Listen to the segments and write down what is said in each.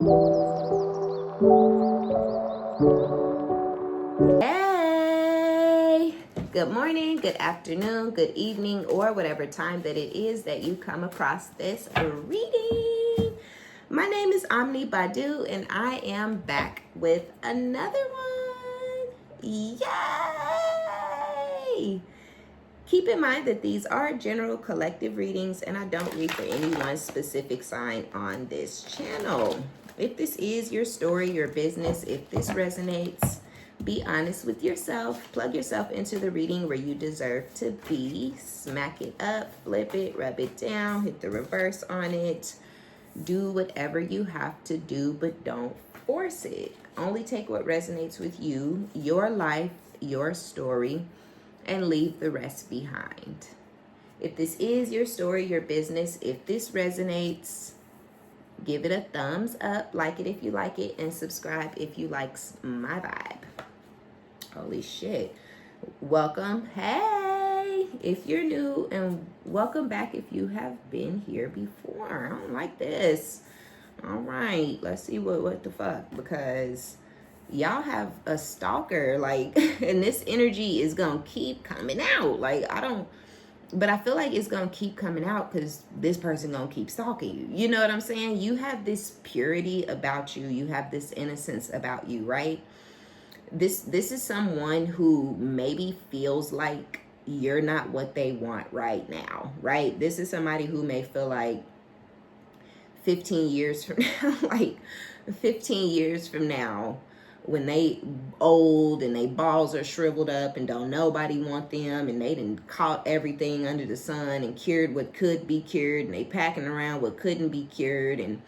Hey, good morning, good afternoon, good evening, or whatever time that it is that you come across this reading. My name is OmniBadu, and I am back with another one. Yay! Keep in mind that these are general collective readings, and I don't read for any one specific sign on this channel. If this is your story, your business, if this resonates, be honest with yourself. Plug yourself into the reading where you deserve to be. Smack it up, flip it, rub it down, hit the reverse on it. Do whatever you have to do, but don't force it. Only take what resonates with you, your life, your story, and leave the rest behind. If this is your story, your business, if this resonates, give it a thumbs up, like it if you like it, and subscribe if you like my vibe. Holy shit. Welcome. Hey, if you're new, and welcome back if you have been here before. I don't like this. All right, let's see what the fuck, because y'all have a stalker, like, and this energy is gonna keep coming out. Like, but I feel like it's gonna keep coming out because this person gonna keep stalking you. You know what I'm saying? You have this purity about you. You have this innocence about you, right? This is someone who maybe feels like you're not what they want right now, right? This is somebody who may feel like 15 years from now, like 15 years from now, when they old and they balls are shriveled up and don't nobody want them, and they done caught everything under the sun and cured what could be cured, and they packing around what couldn't be cured, and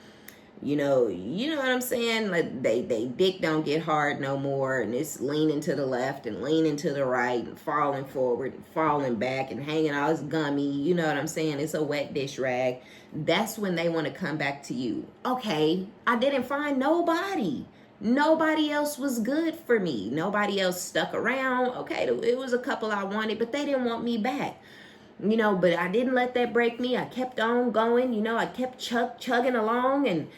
you know what I'm saying? Like they dick don't get hard no more, and it's leaning to the left and leaning to the right and falling forward and falling back and hanging all this gummy. You know what I'm saying? It's a wet dish rag. That's when they want to come back to you. Okay, I didn't find nobody. Nobody else was good for me. Nobody else stuck around. Okay, it was a couple I wanted, but they didn't want me back. But I didn't let that break me. I kept on going. I kept chugging along, and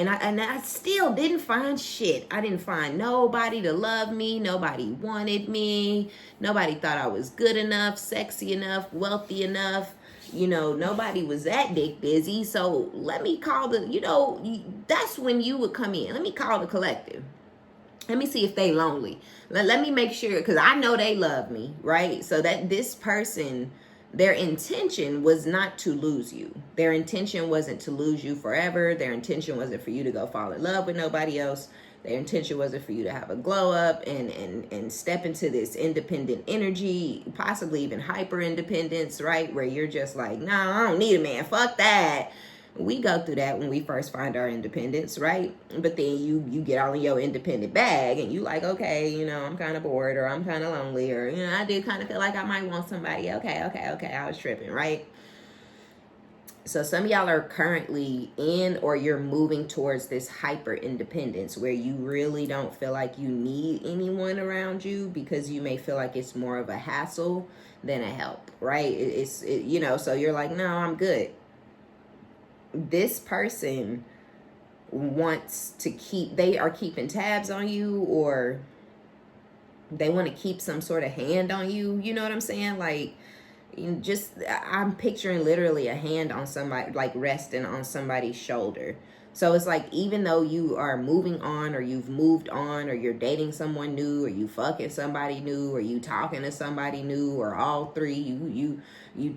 I still didn't find shit. I didn't find nobody to love me. Nobody wanted me. Nobody thought I was good enough, sexy enough, wealthy enough. Nobody was that dick busy. So let me call that's when you would come in. Let me call the collective. Let me see if they lonely. Let me make sure, because I know they love me, right? So that this person, their intention was not to lose you. Their intention wasn't to lose you forever. Their intention wasn't for you to go fall in love with nobody else. Their intention wasn't for you to have a glow up and step into this independent energy, possibly even hyper independence, right? Where you're just like, nah, I don't need a man. Fuck that. We go through that when we first find our independence, right? But then you get all in your independent bag and you like, okay, I'm kind of bored, or I'm kind of lonely, or, I did kind of feel like I might want somebody. Okay, I was tripping, right? So some of y'all are currently in, or you're moving towards this hyper independence where you really don't feel like you need anyone around you, because you may feel like it's more of a hassle than a help, right? So you're like, no, I'm good. This person wants to they are keeping tabs on you, or they want to keep some sort of hand on you. You know what I'm saying? Like, I'm picturing literally a hand on somebody, like resting on somebody's shoulder. So it's like, even though you are moving on, or you've moved on, or you're dating someone new, or you fucking somebody new, or you talking to somebody new, or all three, you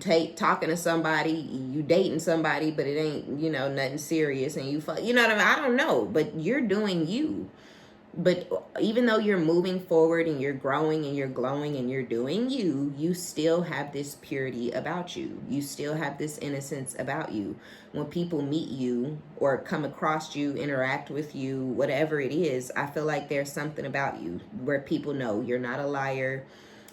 take talking to somebody, you dating somebody, but it ain't, nothing serious, and you fuck, you know what I mean? I don't know, but you're doing you. But even though you're moving forward and you're growing and you're glowing and you're doing you, you still have this purity about you. You still have this innocence about you. When people meet you or come across you, interact with you, whatever it is, I feel like there's something about you where people know you're not a liar.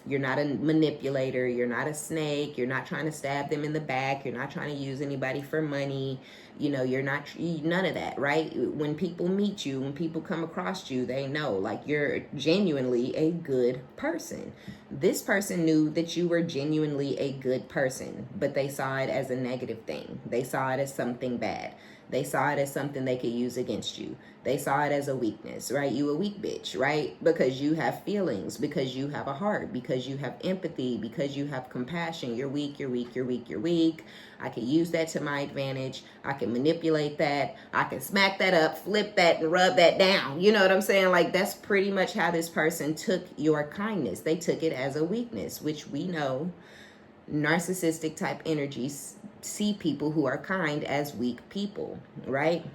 You're not a manipulator. You're not a snake. You're not trying to stab them in the back. You're not trying to use anybody for money. You're not, none of that, right? When people meet you, when people come across you, they know, like, you're genuinely a good person. This person knew that you were genuinely a good person, but they saw it as a negative thing. They saw it as something bad. They saw it as something they could use against you. They saw it as a weakness, right? You a weak bitch, right? Because you have feelings, because you have a heart, because you have empathy, because you have compassion. You're weak, you're weak, you're weak, you're weak. I can use that to my advantage. I can manipulate that. I can smack that up, flip that, and rub that down. You know what I'm saying? Like, that's pretty much how this person took your kindness. They took it as a weakness, which we know narcissistic type energies see people who are kind as weak people, right?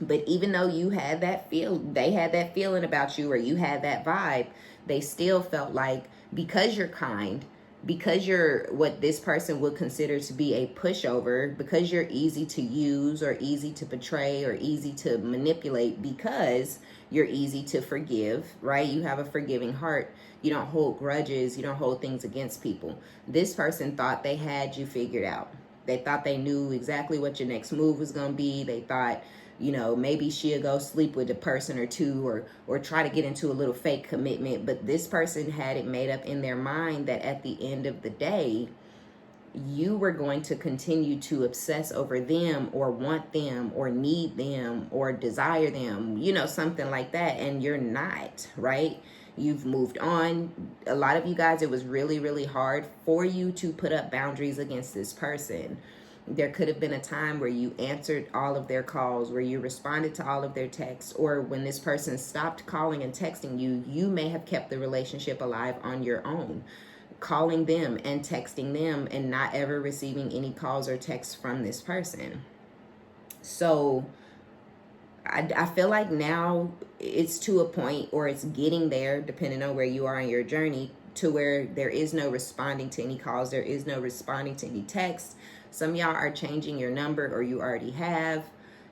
But even though you had that they had that feeling about you, or you had that vibe, they still felt like because you're kind, because you're what this person would consider to be a pushover, because you're easy to use or easy to betray or easy to manipulate, because you're easy to forgive, right? You have a forgiving heart. You don't hold grudges. You don't hold things against people. This person thought they had you figured out. They thought they knew exactly what your next move was going to be. They thought, maybe she'll go sleep with a person or two, or try to get into a little fake commitment. But this person had it made up in their mind that at the end of the day, you were going to continue to obsess over them, or want them, or need them, or desire them, something like that. And you're not, right? You've moved on. A lot of you guys, it was really, really hard for you to put up boundaries against this person. There could have been a time where you answered all of their calls, where you responded to all of their texts, or when this person stopped calling and texting you, you may have kept the relationship alive on your own, calling them and texting them and not ever receiving any calls or texts from this person. So I feel like now it's to a point, or it's getting there, depending on where you are in your journey, to where there is no responding to any calls. There is no responding to any texts. Some of y'all are changing your number, or you already have.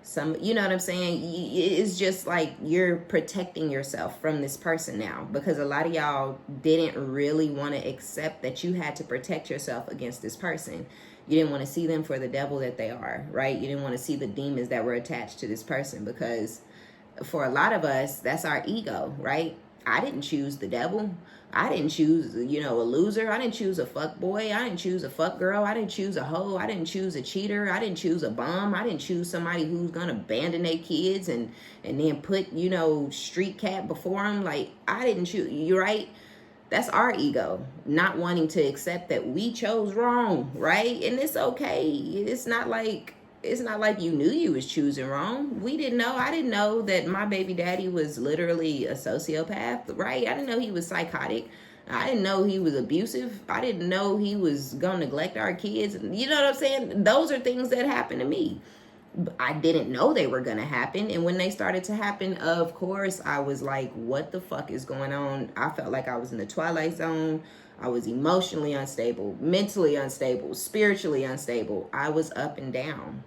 Some, you know what I'm saying? It's just like you're protecting yourself from this person now, because a lot of y'all didn't really want to accept that you had to protect yourself against this person. You didn't want to see them for the devil that they are, right? You didn't want to see the demons that were attached to this person, because for a lot of us, that's our ego, right? I didn't choose the devil. I didn't choose, a loser. I didn't choose a fuck boy. I didn't choose a fuck girl. I didn't choose a hoe. I didn't choose a cheater. I didn't choose a bum. I didn't choose somebody who's going to abandon their kids and then put, street cat before them. Like, I didn't choose. You're right. That's our ego, not wanting to accept that we chose wrong, right? And it's okay. It's not like you knew you was choosing wrong. We didn't know. I didn't know that my baby daddy was literally a sociopath, right? I didn't know he was psychotic. I didn't know he was abusive. I didn't know he was going to neglect our kids. You know what I'm saying? Those are things that happened to me. I didn't know they were going to happen. And when they started to happen, of course, I was like, what the fuck is going on? I felt like I was in the twilight zone. I was emotionally unstable, mentally unstable, spiritually unstable. I was up and down.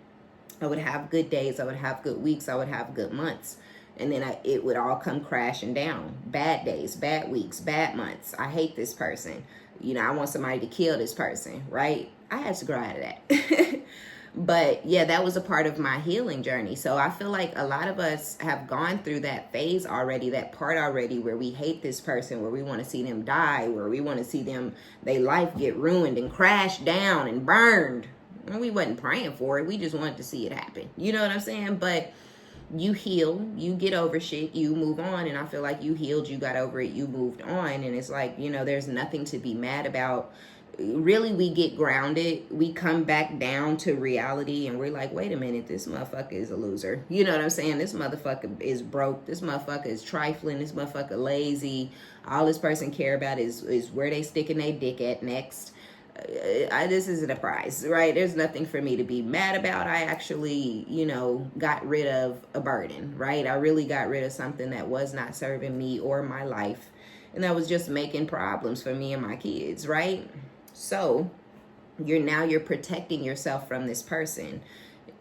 I would have good days. I would have good weeks. I would have good months. And then it would all come crashing down. Bad days, bad weeks, bad months. I hate this person. I want somebody to kill this person, right? I had to grow out of that. But yeah, that was a part of my healing journey. So I feel like a lot of us have gone through that phase already, that part already, where we hate this person, where we want to see them die, where we want to see their life get ruined and crashed down and burned. And we wasn't praying for it. We just wanted to see it happen. You know what I'm saying? But you heal, you get over shit, you move on. And I feel like you healed, you got over it, you moved on. And it's like, there's nothing to be mad about. Really, we get grounded, we come back down to reality, and we're like, wait a minute, this motherfucker is a loser. You know what I'm saying? This motherfucker is broke. This motherfucker is trifling. This motherfucker lazy. All this person care about is where they sticking their dick at next. This isn't a prize, right? There's nothing for me to be mad about. I actually, got rid of a burden, right? I really got rid of something that was not serving me or my life, and that was just making problems for me and my kids, right? So you're protecting yourself from this person.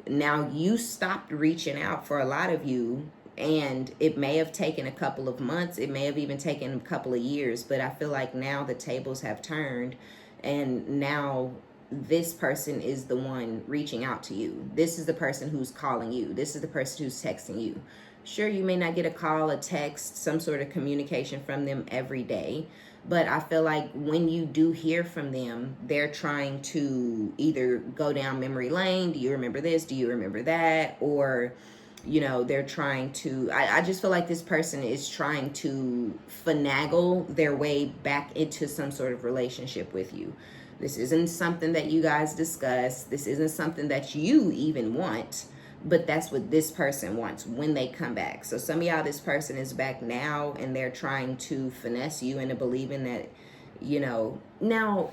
Now you stopped reaching out, for a lot of you, and it may have taken a couple of months. It may have even taken a couple of years, but I feel like now the tables have turned, and now this person is the one reaching out to you. This is the person who's calling you. This is the person who's texting you. Sure, you may not get a call, a text, some sort of communication from them every day, But I feel like when you do hear from them, they're trying to either go down memory lane. Do you remember this? Do you remember that? Or, they're trying to, I just feel like this person is trying to finagle their way back into some sort of relationship with you. This isn't something that you guys discuss. This isn't something that you even want. But that's what this person wants when they come back. So some of y'all, this person is back now and they're trying to finesse you into believing that, now,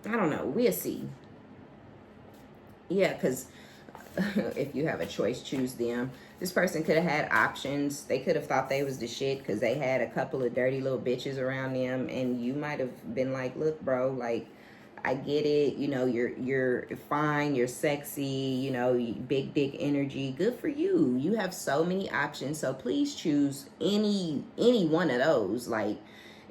I don't know, we'll see. Yeah, because if you have a choice, choose them. This person could have had options. They could have thought they was the shit because they had a couple of dirty little bitches around them. And you might have been like, look, bro, like, I get it, you're fine, you're sexy, big dick energy, good for you. You have so many options, so please choose any one of those. Like,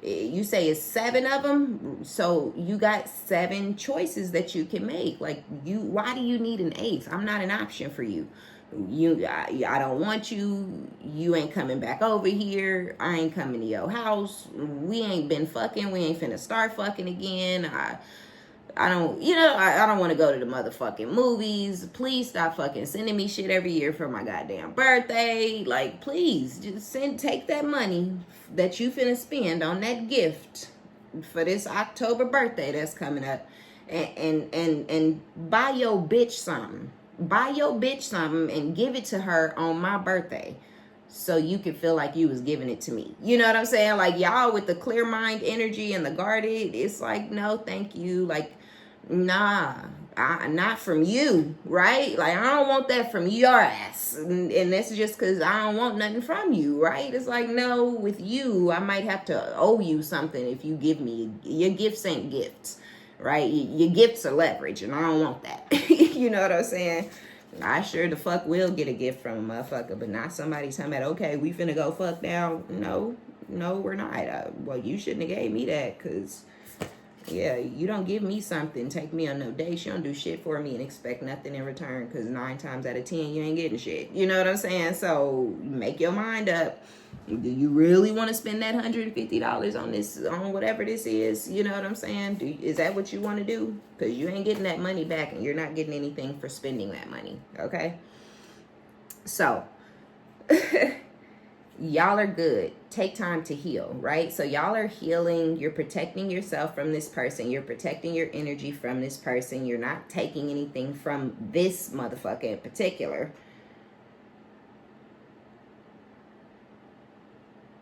you say it's 7 of them, so you got 7 choices that you can make. Like, why do you need an 8th? I'm not an option for you. I don't want you. You ain't coming back over here. I ain't coming to your house. We ain't been fucking. We ain't finna start fucking again. I don't, I don't want to go to the motherfucking movies. Please stop fucking sending me shit every year for my goddamn birthday. Like, please, just take that money that you finna spend on that gift for this October birthday that's coming up and buy your bitch something. Buy your bitch something and give it to her on my birthday. So you can feel like you was giving it to me. You know what I'm saying? Like, y'all with the clear mind energy and the guarded, it's like, no, thank you. Like, nah, not from you, right? Like, I don't want that from your ass. And that's just because I don't want nothing from you, right? It's like, no, with you, I might have to owe you something if you give me. Your gifts ain't gifts, right? Your gifts are leverage, and I don't want that. You know what I'm saying? I sure the fuck will get a gift from a motherfucker, but not somebody talking about, okay, we finna go fuck now. No, we're not. Well, you shouldn't have gave me that, because, yeah, you don't give me something, take me on no dates, you don't do shit for me and expect nothing in return, because 9 times out of 10, you ain't getting shit. You know what I'm saying? So, make your mind up. Do you really want to spend that $150 on this, on whatever this is? You know what I'm saying? Is that what you want to do? Because you ain't getting that money back and you're not getting anything for spending that money. Okay? So, y'all are good. Take time to heal, right? So y'all are healing. You're protecting yourself from this person. You're protecting your energy from this person. You're not taking anything from this motherfucker in particular.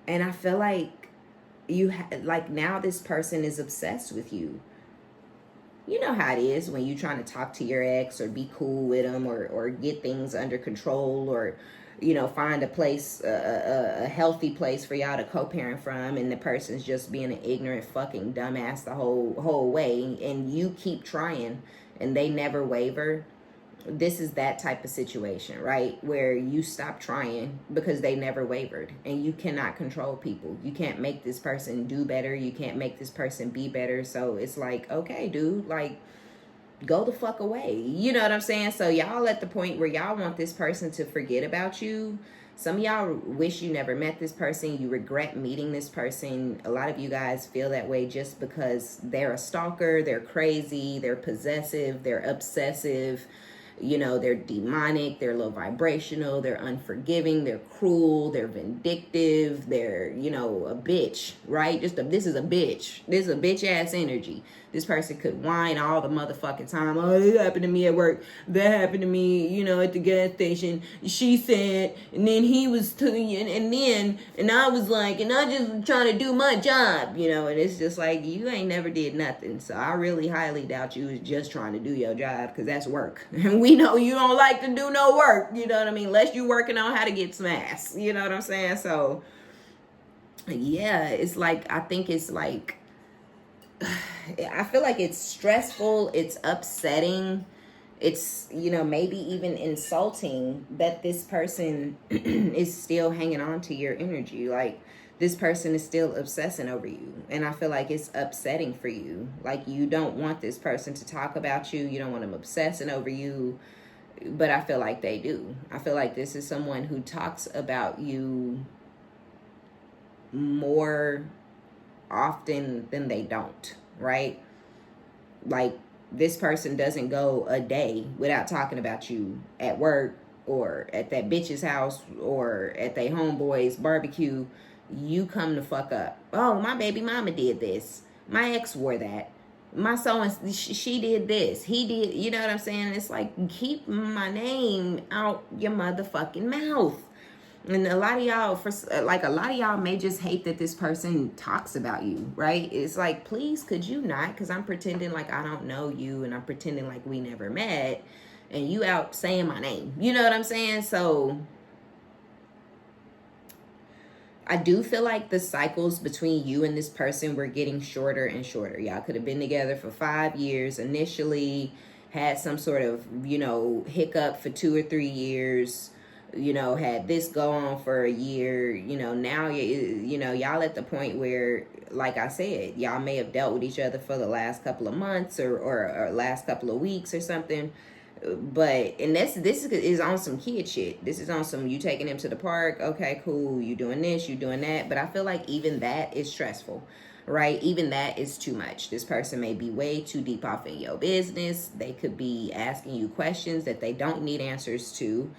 And I feel like like now this person is obsessed with you. You know how it is when you're trying to talk to your ex or be cool with them or get things under control or, find a place, a healthy place for y'all to co-parent from, and the person's just being an ignorant fucking dumbass the whole way, and you keep trying and they never waver. This is that type of situation, right? Where you stop trying because they never wavered, and you cannot control people. You can't make this person do better. You can't make this person be better. So it's like, okay, dude, like, go the fuck away. You know what I'm saying? So y'all at the point where y'all want this person to forget about you. Some of y'all wish you never met this person. You regret meeting this person. A lot of you guys feel that way just because they're a stalker, they're crazy, they're possessive, they're obsessive. They're demonic, they're low vibrational, they're unforgiving, they're cruel, they're vindictive, they're, a bitch, right? This is a bitch. This is a bitch ass energy. This person could whine all the motherfucking time. Oh, this happened to me at work. That happened to me, at the gas station. She said, and then he was, and I was like, and I just was trying to do my job, and it's just like, you ain't never did nothing. So I really highly doubt you was just trying to do your job, because that's work. And we know you don't like to do no work, you know what I mean? Unless you working on how to get some ass, you know what I'm saying? So, yeah, it's like, I think it's like, I feel like it's stressful, it's upsetting, it's, maybe even insulting that this person is still hanging on to your energy. Like, this person is still obsessing over you. And I feel like it's upsetting for you. Like, you don't want this person to talk about you. You don't want them obsessing over you. But I feel like they do. I feel like this is someone who talks about you more often than they don't, right? Like, this person doesn't go a day without talking about you at work or at that bitch's house or at their homeboy's barbecue. You come to fuck up. Oh, my baby mama did this. My ex wore that. My so and she did this. He did. You know what I'm saying? It's like, keep my name out your motherfucking mouth. And a lot of y'all may just hate that this person talks about you, right? It's like, please, could you not? Because I'm pretending like I don't know you, and I'm pretending like we never met, and you out saying my name. You know what I'm saying? So I do feel like the cycles between you and this person were getting shorter and shorter. Y'all could have been together for 5 years initially, had some sort of, hiccup for 2 or 3 years, had this go on for a year. Now, y'all at the point where, like I said, y'all may have dealt with each other for the last couple of months or last couple of weeks or something. But, and this is on some kid shit. This is on some, you taking him to the park. Okay, cool. You doing this, you doing that. But I feel like even that is stressful, right? Even that is too much. This person may be way too deep off in your business. They could be asking you questions that they don't need answers to.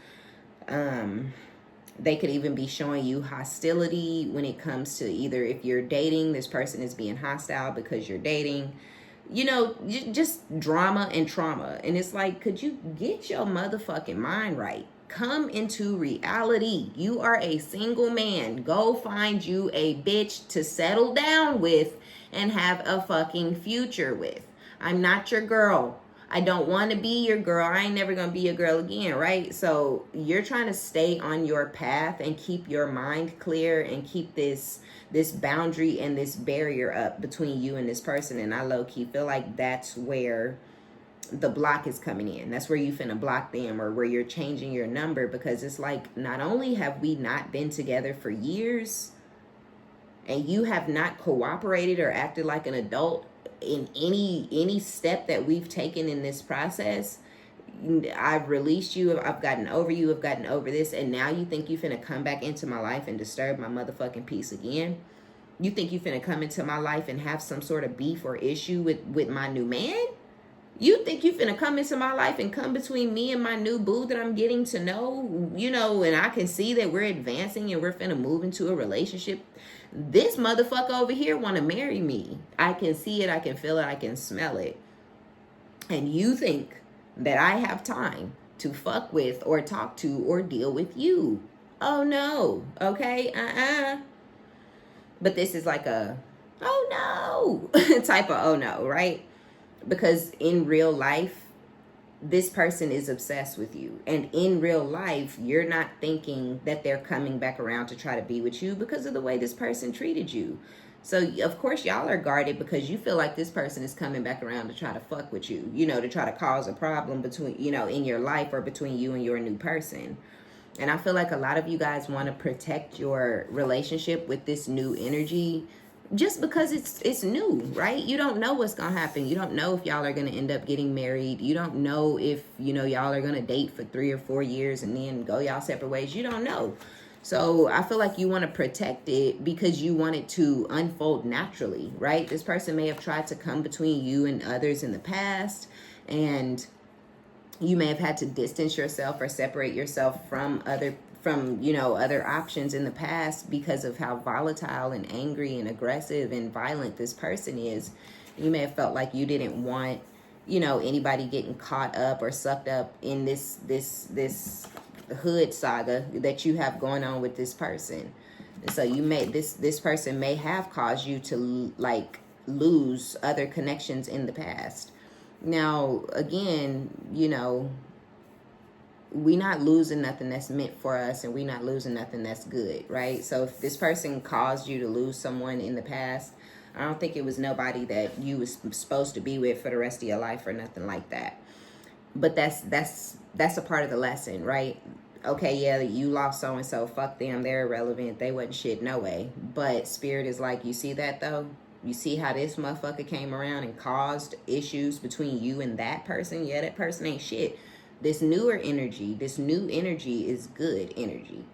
They could even be showing you hostility when it comes to either, if you're dating, this person is being hostile because you're dating. Just drama and trauma. And it's like, could you get your motherfucking mind right? Come into reality. You are a single man. Go find you a bitch to settle down with and have a fucking future with. I'm not your girl. I don't want to be your girl. I ain't never going to be your girl again, right? So you're trying to stay on your path and keep your mind clear and keep this boundary and this barrier up between you and this person. And I low-key feel like that's where the block is coming in. That's where you finna block them, or where you're changing your number, because it's like, not only have we not been together for years and you have not cooperated or acted like an adult in any step that we've taken in this process. I've released you, I've gotten over you, I've gotten over this, and now you think you finna come back into my life and disturb my motherfucking peace again? You think you finna come into my life and have some sort of beef or issue with my new man? You think you finna come into my life and come between me and my new boo that I'm getting to know, and I can see that we're advancing and we're finna move into a relationship? This motherfucker over here want to marry me. I can see it, I can feel it, I can smell it. And you think that I have time to fuck with or talk to or deal with you? Oh no. Okay. But this is like a oh no type of oh no, right? Because in real life, this person is obsessed with you. And in real life, you're not thinking that they're coming back around to try to be with you because of the way this person treated you. So, of course, y'all are guarded because you feel like this person is coming back around to try to fuck with you, to try to cause a problem between, in your life, or between you and your new person. And I feel like a lot of you guys want to protect your relationship with this new energy just because it's new, right? You don't know what's going to happen. You don't know if y'all are going to end up getting married. You don't know if, y'all are going to date for 3 or 4 years and then go y'all separate ways. You don't know. So I feel like you want to protect it because you want it to unfold naturally, right? This person may have tried to come between you and others in the past, and you may have had to distance yourself or separate yourself from other options in the past because of how volatile and angry and aggressive and violent this person is. You may have felt like you didn't want, anybody getting caught up or sucked up in this hood saga that you have going on with this person. And so this person may have caused you to lose other connections in the past. Now, again, we not losing nothing that's meant for us, and we not losing nothing that's good, right? So if this person caused you to lose someone in the past, I don't think it was nobody that you was supposed to be with for the rest of your life or nothing like that. But that's a part of the lesson, right? Okay, yeah, you lost so-and-so, fuck them, they're irrelevant, they wasn't shit, no way. But Spirit is like, you see that though? You see how this motherfucker came around and caused issues between you and that person? Yeah, that person ain't shit. This new energy is good energy.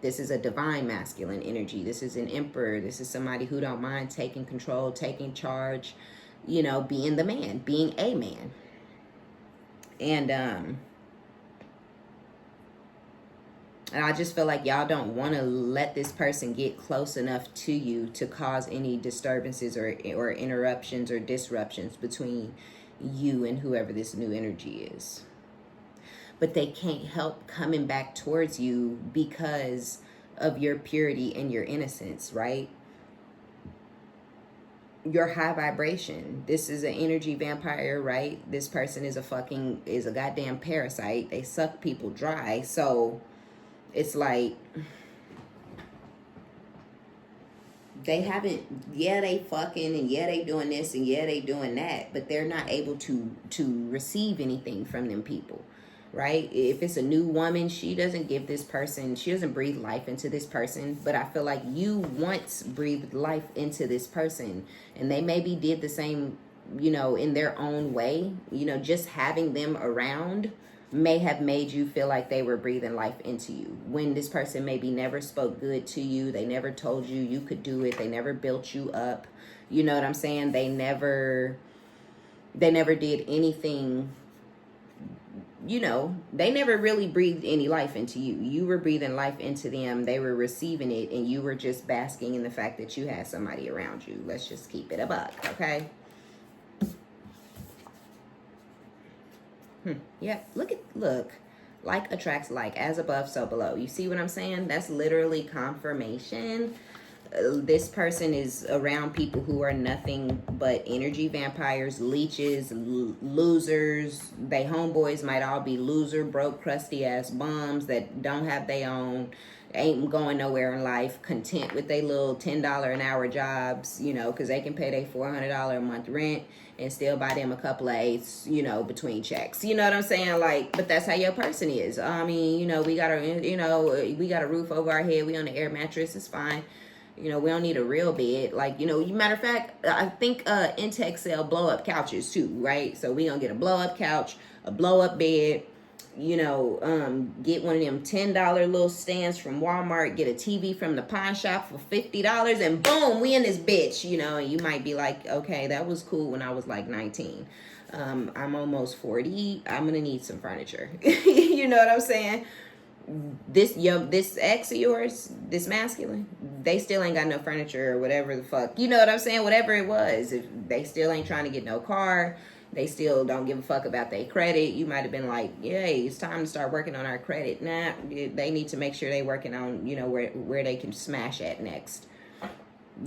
This is a divine masculine energy. This is an emperor. This is somebody who don't mind taking control, taking charge, you know, being the man, being a man. And I just feel like y'all don't want to let this person get close enough to you to cause any disturbances or interruptions or disruptions between you and whoever this new energy is. But they can't help coming back towards you because of your purity and your innocence, right? Your high vibration. This is an energy vampire, right? This person is a goddamn parasite. They suck people dry. So it's like they haven't, yeah, they fucking, and yeah, they doing this, and yeah, they doing that, but they're not able to receive anything from them people, right? If it's a new woman, she doesn't give this person, she doesn't breathe life into this person, but I feel like you once breathed life into this person, and they maybe did the same, you know, in their own way. You know, just having them around may have made you feel like they were breathing life into you, when this person maybe never spoke good to you. They never told you you could do it. They never built you up. You know what I'm saying? They never did anything, you know, they never really breathed any life into you. You were breathing life into them. They were receiving it, and you were just basking in the fact that you had somebody around you. Let's just keep it a buck, okay? Yep. Look. Like attracts like, as above, so below. You see what I'm saying? That's literally confirmation. This person is around people who are nothing but energy vampires, leeches, losers. They homeboys might all be loser, broke, crusty ass bums that don't have their own, ain't going nowhere in life, content with their little $10 an hour jobs, you know, because they can pay their $400 a month rent and still buy them a couple of eighths, you know, between checks. You know what I'm saying? Like, but that's how your person is. I mean, you know, we got a roof over our head. We on the air mattress. It's fine. You know, we don't need a real bed. Like, you know, matter of fact, I think Intex sell blow up couches too, right? So we gonna get a blow up couch, a blow up bed, you know, get one of them $10 little stands from Walmart, get a TV from the pawn shop for $50, and boom, we in this bitch, you know. And you might be like, okay, that was cool when I was like 19. I'm almost 40. I'm gonna need some furniture. You know what I'm saying? This ex of yours, this masculine, they still ain't got no furniture or whatever the fuck. You know what I'm saying? Whatever it was, if they still ain't trying to get no car, they still don't give a fuck about their credit. You might have been like, yay, it's time to start working on our credit. Nah, they need to make sure they working on, you know, where they can smash at next.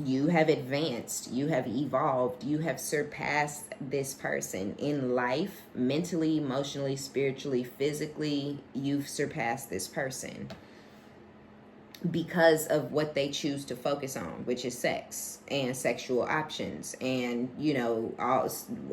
You have advanced, you have evolved, you have surpassed this person in life, mentally, emotionally, spiritually, physically. You've surpassed this person because of what they choose to focus on, which is sex and sexual options, and, you know,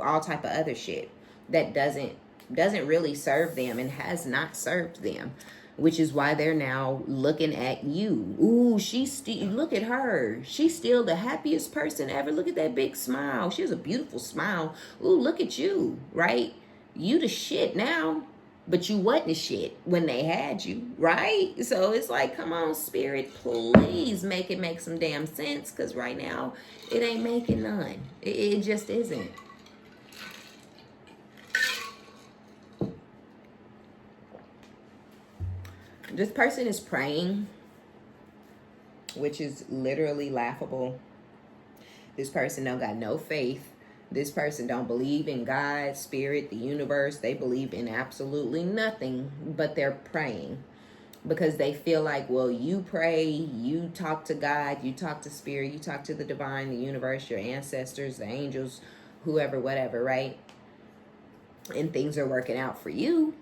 all type of other shit that doesn't really serve them and has not served them. Which is why they're now looking at you. Ooh, look at her. She's still the happiest person ever. Look at that big smile. She has a beautiful smile. Ooh, look at you, right? You the shit now, but you wasn't the shit when they had you, right? So it's like, come on, spirit, please make it make some damn sense, because right now it ain't making none. It just isn't. This person is praying, which is literally laughable. This person don't got no faith. This person don't believe in God, spirit, the universe. They believe in absolutely nothing, but they're praying because they feel like, well, you pray, you talk to God, you talk to spirit, you talk to the divine, the universe, your ancestors, the angels, whoever, whatever, right? And things are working out for you.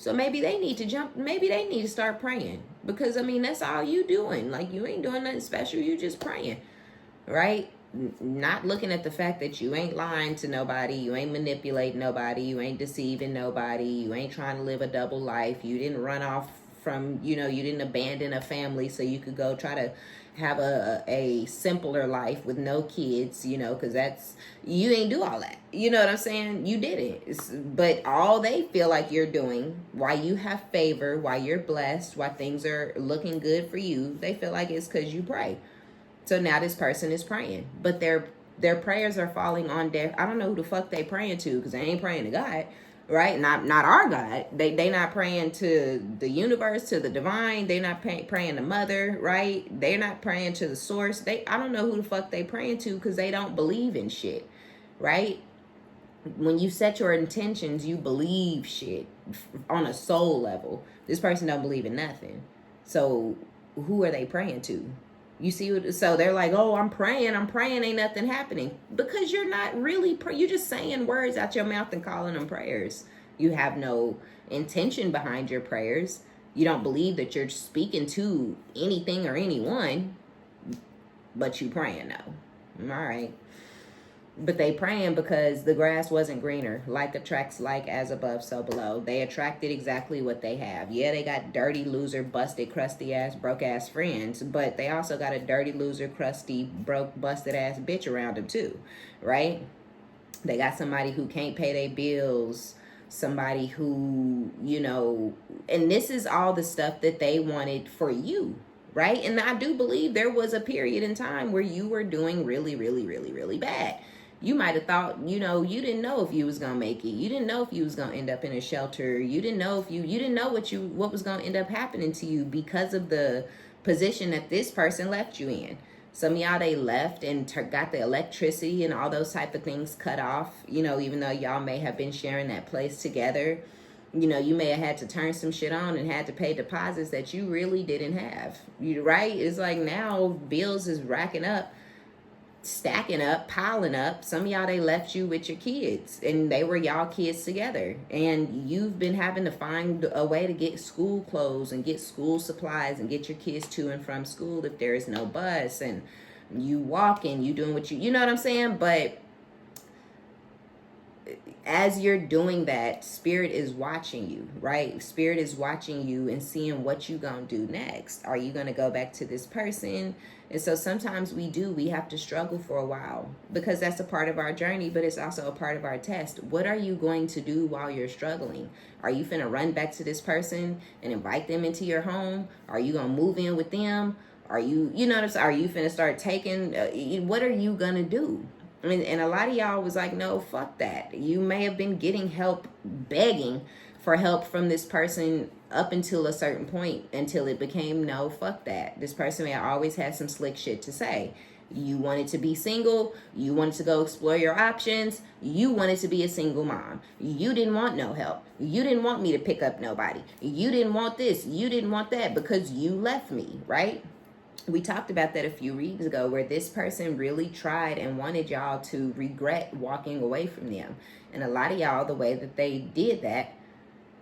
So maybe they need to start praying, because I mean, that's all you doing. Like, you ain't doing nothing special. You just praying, right? Not looking at the fact that you ain't lying to nobody. You ain't manipulating nobody. You ain't deceiving nobody. You ain't trying to live a double life. You didn't run off from, you didn't abandon a family so you could go try to have a simpler life with no kids, because you ain't do all that. You know what I'm saying? You didn't. But all they feel like you're doing, why you have favor, why you're blessed, why things are looking good for you, they feel like it's because you pray. So now this person is praying, but their prayers are falling on deaf. I don't know who the fuck they praying to, because they ain't praying to God. Right? Not our God. They not praying to the universe, to the divine. They not praying to mother, right? They're not praying to the source. I don't know who the fuck they praying to, because they don't believe in shit, right? When you set your intentions, you believe shit on a soul level. This person don't believe in nothing. So who are they praying to? You see, so they're like, oh, I'm praying, ain't nothing happening. Because you're not really, you're just saying words out your mouth and calling them prayers. You have no intention behind your prayers. You don't believe that you're speaking to anything or anyone, but you praying though. All right. But they praying because the grass wasn't greener. Like attracts like, as above, so below. They attracted exactly what they have. Yeah, they got dirty, loser, busted, crusty ass, broke ass friends. But they also got a dirty, loser, crusty, broke, busted ass bitch around them too. Right? They got somebody who can't pay their bills. Somebody who, and this is all the stuff that they wanted for you. Right? And I do believe there was a period in time where you were doing really, really, really, really bad. You might have thought, you didn't know if you was going to make it. You didn't know if you was going to end up in a shelter. You didn't know if you didn't know what was going to end up happening to you because of the position that this person left you in. Some of y'all, they left and got the electricity and all those type of things cut off, even though y'all may have been sharing that place together. You may have had to turn some shit on and had to pay deposits that you really didn't have. Right? It's like now bills is racking up, stacking up, piling up. Some of y'all, they left you with your kids and they were y'all kids together, and you've been having to find a way to get school clothes and get school supplies and get your kids to and from school if there is no bus, and you walking, you doing what you know what I'm saying? But as you're doing that, Spirit is watching you, right? Spirit is watching you and seeing what you gonna do next. Are you gonna go back to this person? And so sometimes we have to struggle for a while, because that's a part of our journey, but it's also a part of our test. What are you going to do while you're struggling? Are you finna run back to this person and invite them into your home? Are you gonna move in with them? Are you, what I'm saying? Are you finna start taking, what are you gonna do? And a lot of y'all was like, no, fuck that. You may have been getting help, begging for help from this person up until a certain point, until it became, no, fuck that. This person may have always had some slick shit to say. You wanted to be single. You wanted to go explore your options. You wanted to be a single mom. You didn't want no help. You didn't want me to pick up nobody. You didn't want this. You didn't want that because you left me, right? We talked about that a few reads ago, where this person really tried and wanted y'all to regret walking away from them. And a lot of y'all, the way that they did that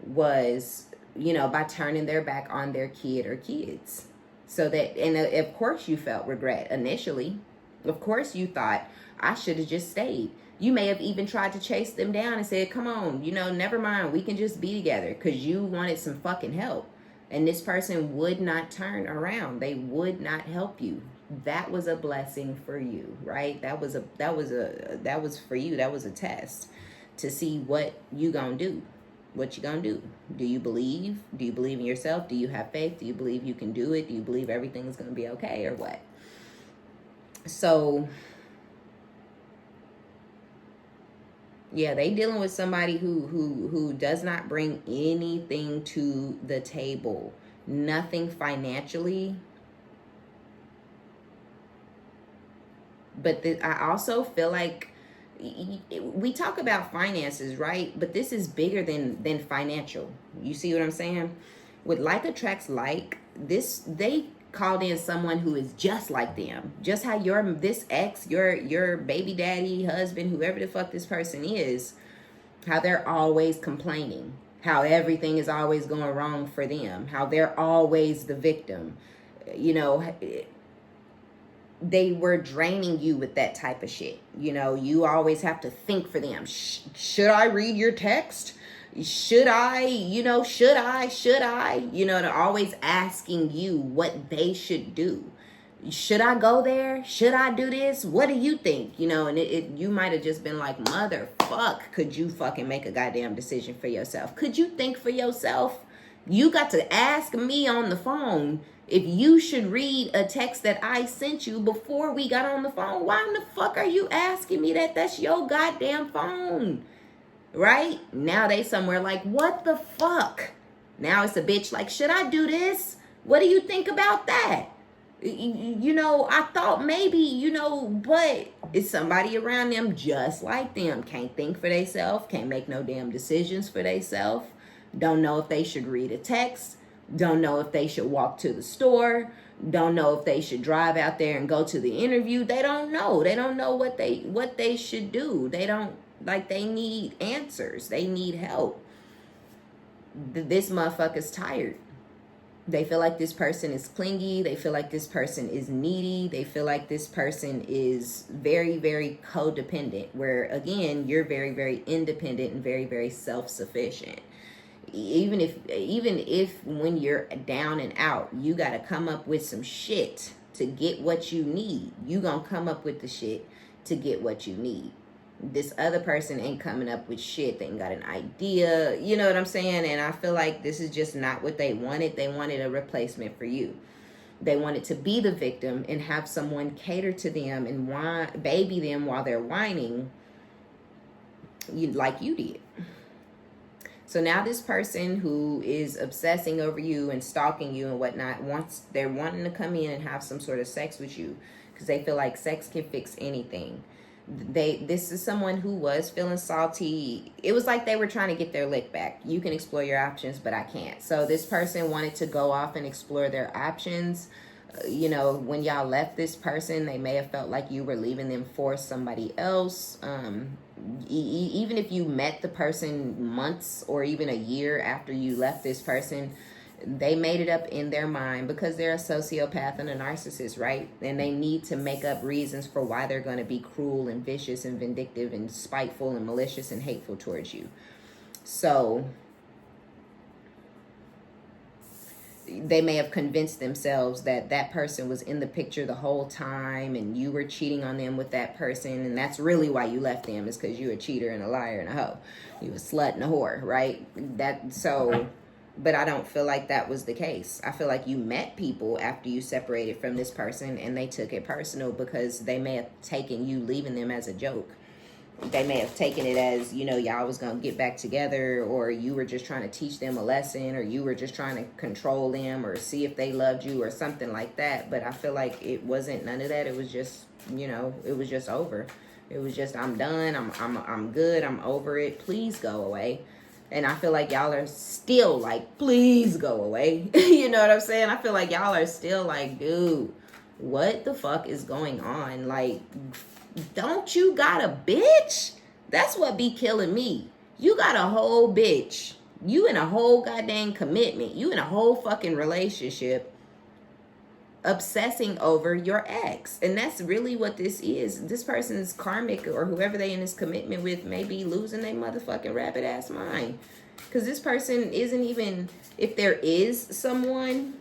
was, by turning their back on their kid or kids. So that, and of course you felt regret initially. Of course you thought, I should have just stayed. You may have even tried to chase them down and said, come on, never mind, we can just be together, because you wanted some fucking help. And this person would not turn around. They would not help you. That was a blessing for you, right? That was for you. That was a test to see what you gonna do. What you gonna do? Do you believe? Do you believe in yourself? Do you have faith? Do you believe you can do it? Do you believe everything's gonna be okay, or what? So yeah, they dealing with somebody who does not bring anything to the table. Nothing financially. But I also feel like we talk about finances, right? But this is bigger than financial. You see what I'm saying? With like attracts like, they called in someone who is just like them. Just how this ex, your baby daddy, husband, whoever the fuck this person is, how they're always complaining, how everything is always going wrong for them, how they're always the victim. They were draining you with that type of shit. You always have to think for them. Should I read your text? Should I, should I, they're always asking you what they should do. Should I go there? Should I do this? What do you think? And you might have just been like, motherfuck, could you fucking make a goddamn decision for yourself? Could you think for yourself? You got to ask me on the phone if you should read a text that I sent you before we got on the phone. Why in the fuck are you asking me that? That's your goddamn phone. Right? Now they somewhere like, what the fuck? Now it's a bitch like, should I do this? What do you think about that? I thought maybe, but it's somebody around them just like them. Can't think for themselves. Can't make no damn decisions for themselves. Don't know if they should read a text. Don't know if they should walk to the store. Don't know if they should drive out there and go to the interview. They don't know. They don't know what they should do. They don't, they need answers. They need help. This motherfucker's tired. They feel like this person is clingy. They feel like this person is needy. They feel like this person is very, very codependent, where, again, you're very, very independent and very, very self-sufficient. Even if when you're down and out, you got to come up with some shit to get what you need. You gonna come up with the shit to get what you need. This other person ain't coming up with shit. They ain't got an idea. You know what I'm saying? And I feel like this is just not what they wanted. They wanted a replacement for you. They wanted to be the victim and have someone cater to them and baby them while they're whining, like you did. So now this person who is obsessing over you and stalking you and whatnot, they're wanting to come in and have some sort of sex with you because they feel like sex can fix anything. This is someone who was feeling salty. It was like they were trying to get their lick back. You can explore your options, but I can't. So this person wanted to go off and explore their options. When y'all left this person, they may have felt like you were leaving them for somebody else. Even if you met the person months or even a year after you left this person, they made it up in their mind because they're a sociopath and a narcissist, right? And they need to make up reasons for why they're going to be cruel and vicious and vindictive and spiteful and malicious and hateful towards you. So they may have convinced themselves that that person was in the picture the whole time and you were cheating on them with that person, and that's really why you left them, is because you're a cheater and a liar and a hoe. You a slut and a whore, right? But I don't feel like that was the case. I feel like you met people after you separated from this person and they took it personal because they may have taken you leaving them as a joke. They may have taken it as, y'all was going to get back together, or you were just trying to teach them a lesson, or you were just trying to control them or see if they loved you or something like that. But I feel like it wasn't none of that. It was just, it was just over. It was just, I'm done. I'm good. I'm over it. Please go away. And I feel like y'all are still like, please go away. You know what I'm saying? I feel like y'all are still like, dude, what the fuck is going on? Like, don't you got a bitch? That's what be killing me. You got a whole bitch. You in a whole goddamn commitment. You in a whole fucking relationship obsessing over your ex. And that's really what this is. This person's karmic, or whoever they in this commitment with, may be losing their motherfucking rabbit ass mind. Because this person isn't even, if there is someone,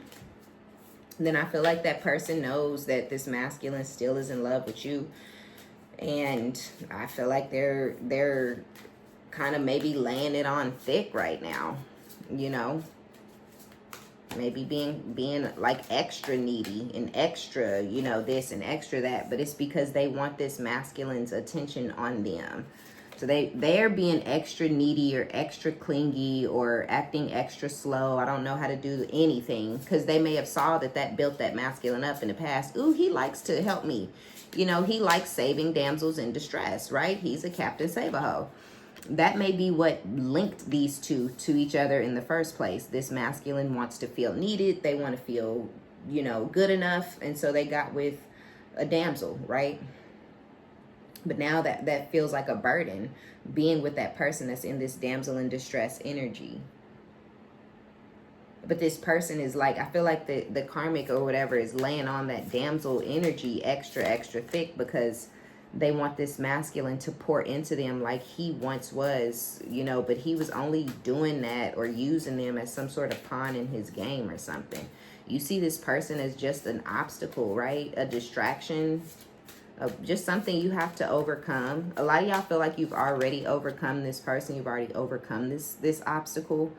then I feel like that person knows that this masculine still is in love with you. And I feel like they're kind of maybe laying it on thick right now, maybe being like extra needy and extra, this and extra that, but it's because they want this masculine's attention on them. So they're being extra needy or extra clingy or acting extra slow. I don't know how to do anything, because they may have saw that built that masculine up in the past. Ooh, he likes to help me. He likes saving damsels in distress, right? He's a Captain Save-A-Ho. That may be what linked these two to each other in the first place. This masculine wants to feel needed. They want to feel, good enough. And so they got with a damsel, right? But now that feels like a burden, being with that person that's in this damsel in distress energy. But this person is like, I feel like the karmic or whatever is laying on that damsel energy extra, extra thick, because they want this masculine to pour into them like he once was, you know, but he was only doing that or using them as some sort of pawn in his game or something. You see this person as just an obstacle, right? A distraction, just something you have to overcome. A lot of y'all feel like you've already overcome this person. You've already overcome this obstacle.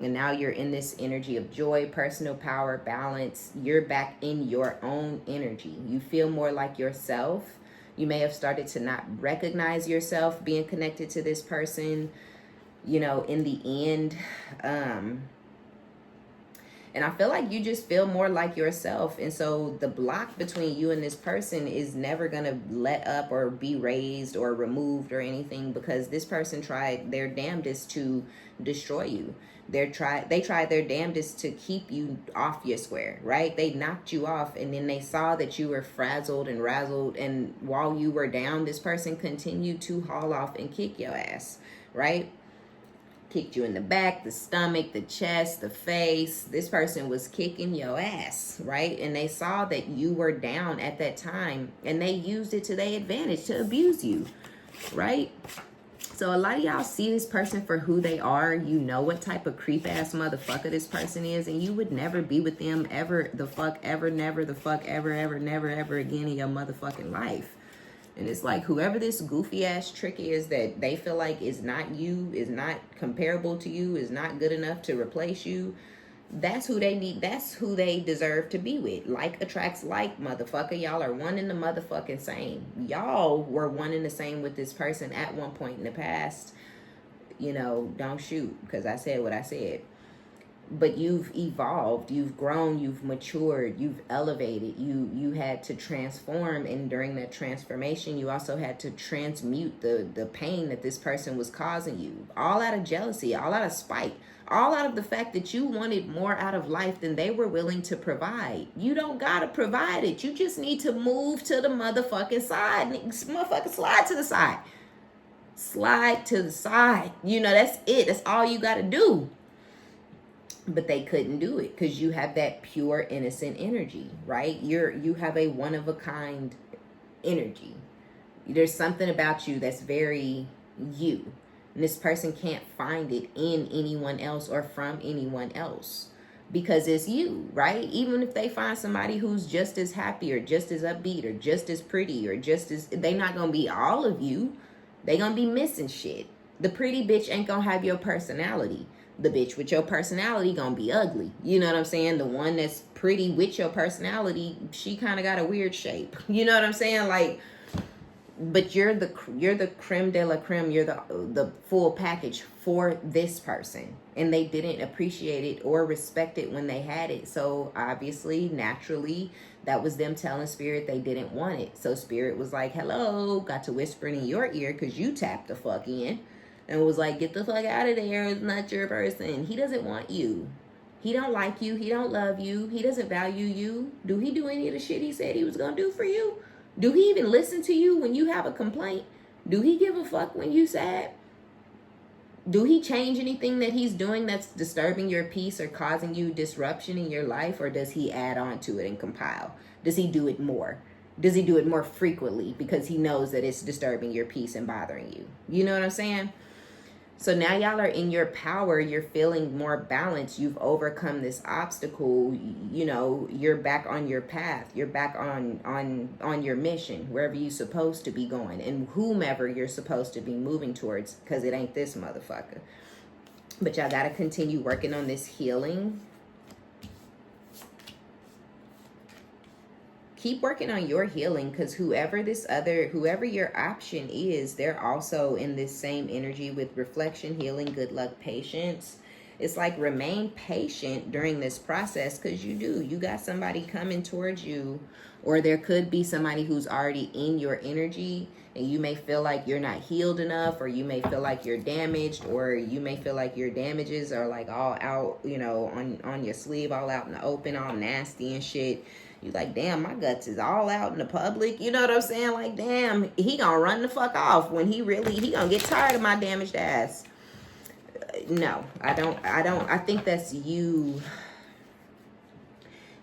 And now you're in this energy of joy, personal power, balance. You're back in your own energy. You feel more like yourself. You may have started to not recognize yourself being connected to this person, you know, in the end. And I feel like you just feel more like yourself. And so the block between you and this person is never going to let up or be raised or removed or anything, because this person tried their damnedest to destroy you. They tried their damnedest to keep you off your square, right? They knocked you off, and then they saw that you were frazzled and razzled. And while you were down, this person continued to haul off and kick your ass, right? Kicked you in the back, the stomach, the chest, the face. This person was kicking your ass, right? And they saw that you were down at that time, and they used it to their advantage to abuse you, right? So a lot of y'all see this person for who they are. You know what type of creep ass motherfucker this person is, and you would never be with them ever the fuck ever, never the fuck ever, ever, never, ever again in your motherfucking life. And it's like, whoever this goofy ass trick is that they feel like is not you, is not comparable to you, is not good enough to replace you, that's who they need. That's who they deserve to be with. Like attracts like, motherfucker. Y'all are one in the motherfucking same. Y'all were one in the same with this person at one point in the past. You know, don't shoot, because I said what I said. But you've evolved, you've grown, you've matured, you've elevated, you had to transform, and during that transformation, you also had to transmute the pain that this person was causing you. All out of jealousy, all out of spite, all out of the fact that you wanted more out of life than they were willing to provide. You don't gotta provide it. You just need to move to the motherfucking side. Motherfucker, slide to the side. Slide to the side. You know, that's it. That's all you gotta do. But they couldn't do it because you have that pure, innocent energy, right? You have a one-of-a-kind energy. There's something about you that's very you. And this person can't find it in anyone else or from anyone else because it's you, right? Even if they find somebody who's just as happy or just as upbeat or just as pretty or just as... They're not going to be all of you. They're going to be missing shit. The pretty bitch ain't going to have your personality. The bitch with your personality gonna be ugly. You know what I'm saying? The one that's pretty with your personality, she kind of got a weird shape. You know what I'm saying? Like, but you're the creme de la creme. You're the full package for this person, and they didn't appreciate it or respect it when they had it. So obviously, naturally, that was them telling spirit they didn't want it. So spirit was like, "Hello," got to whisper in your ear because you tapped the fuck in. And was like, get the fuck out of there. It's not your person. He doesn't want you. He don't like you. He don't love you. He doesn't value you. Do he do any of the shit he said he was going to do for you? Do he even listen to you when you have a complaint? Do he give a fuck when you sad? Do he change anything that he's doing that's disturbing your peace or causing you disruption in your life? Or does he add on to it and compile? Does he do it more? Does he do it more frequently because he knows that it's disturbing your peace and bothering you? You know what I'm saying? So now y'all are in your power. You're feeling more balanced. You've overcome this obstacle. You know, you're back on your path. You're back on your mission, wherever you're supposed to be going and whomever you're supposed to be moving towards, because it ain't this motherfucker. But y'all got to continue working on this healing. Keep working on your healing, because whoever your option is, they're also in this same energy with reflection, healing, good luck, patience. It's like, remain patient during this process, because you got somebody coming towards you, or there could be somebody who's already in your energy, and you may feel like you're not healed enough, or you may feel like you're damaged, or you may feel like your damages are like all out, you know, on your sleeve, all out in the open, all nasty and shit. You like, damn, my guts is all out in the public. You know what I'm saying? Like, damn, he gonna run the fuck off when he gonna get tired of my damaged ass. No, I don't. I think that's you.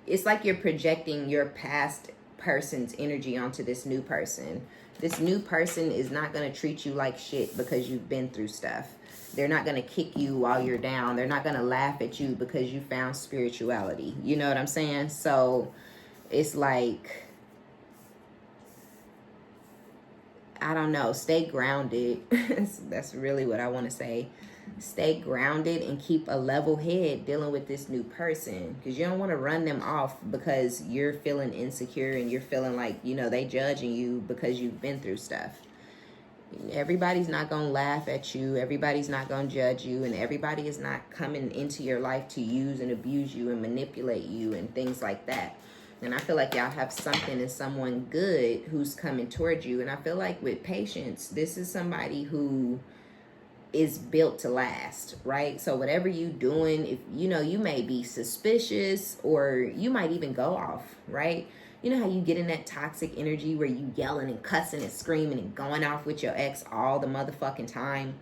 It's like you're projecting your past person's energy onto this new person. This new person is not going to treat you like shit because you've been through stuff. They're not going to kick you while you're down. They're not going to laugh at you because you found spirituality. You know what I'm saying? So it's like, I don't know, stay grounded. That's really what I want to say. Stay grounded and keep a level head dealing with this new person, because you don't want to run them off because you're feeling insecure and you're feeling like, you know, they judging you because you've been through stuff. Everybody's not going to laugh at you. Everybody's not going to judge you. And everybody is not coming into your life to use and abuse you and manipulate you and things like that. And I feel like y'all have something and someone good who's coming towards you. And I feel like with patience, this is somebody who is built to last, right? So whatever you doing, if you know, you may be suspicious or you might even go off, right? You know how you get in that toxic energy where you yelling and cussing and screaming and going off with your ex all the motherfucking time,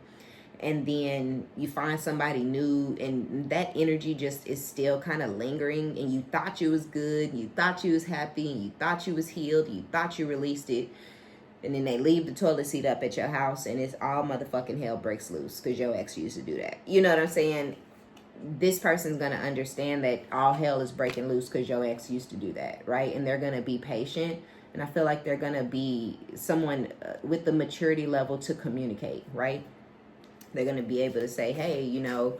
and then you find somebody new and that energy just is still kind of lingering, and you thought you was good, you thought you was happy, and you thought you was healed, you thought you released it, and then they leave the toilet seat up at your house and it's all motherfucking hell breaks loose because your ex used to do that. You know what I'm saying? This person's going to understand that all hell is breaking loose because your ex used to do that, right? And they're going to be patient. And I feel like they're going to be someone with the maturity level to communicate, right? They're going to be able to say, hey, you know,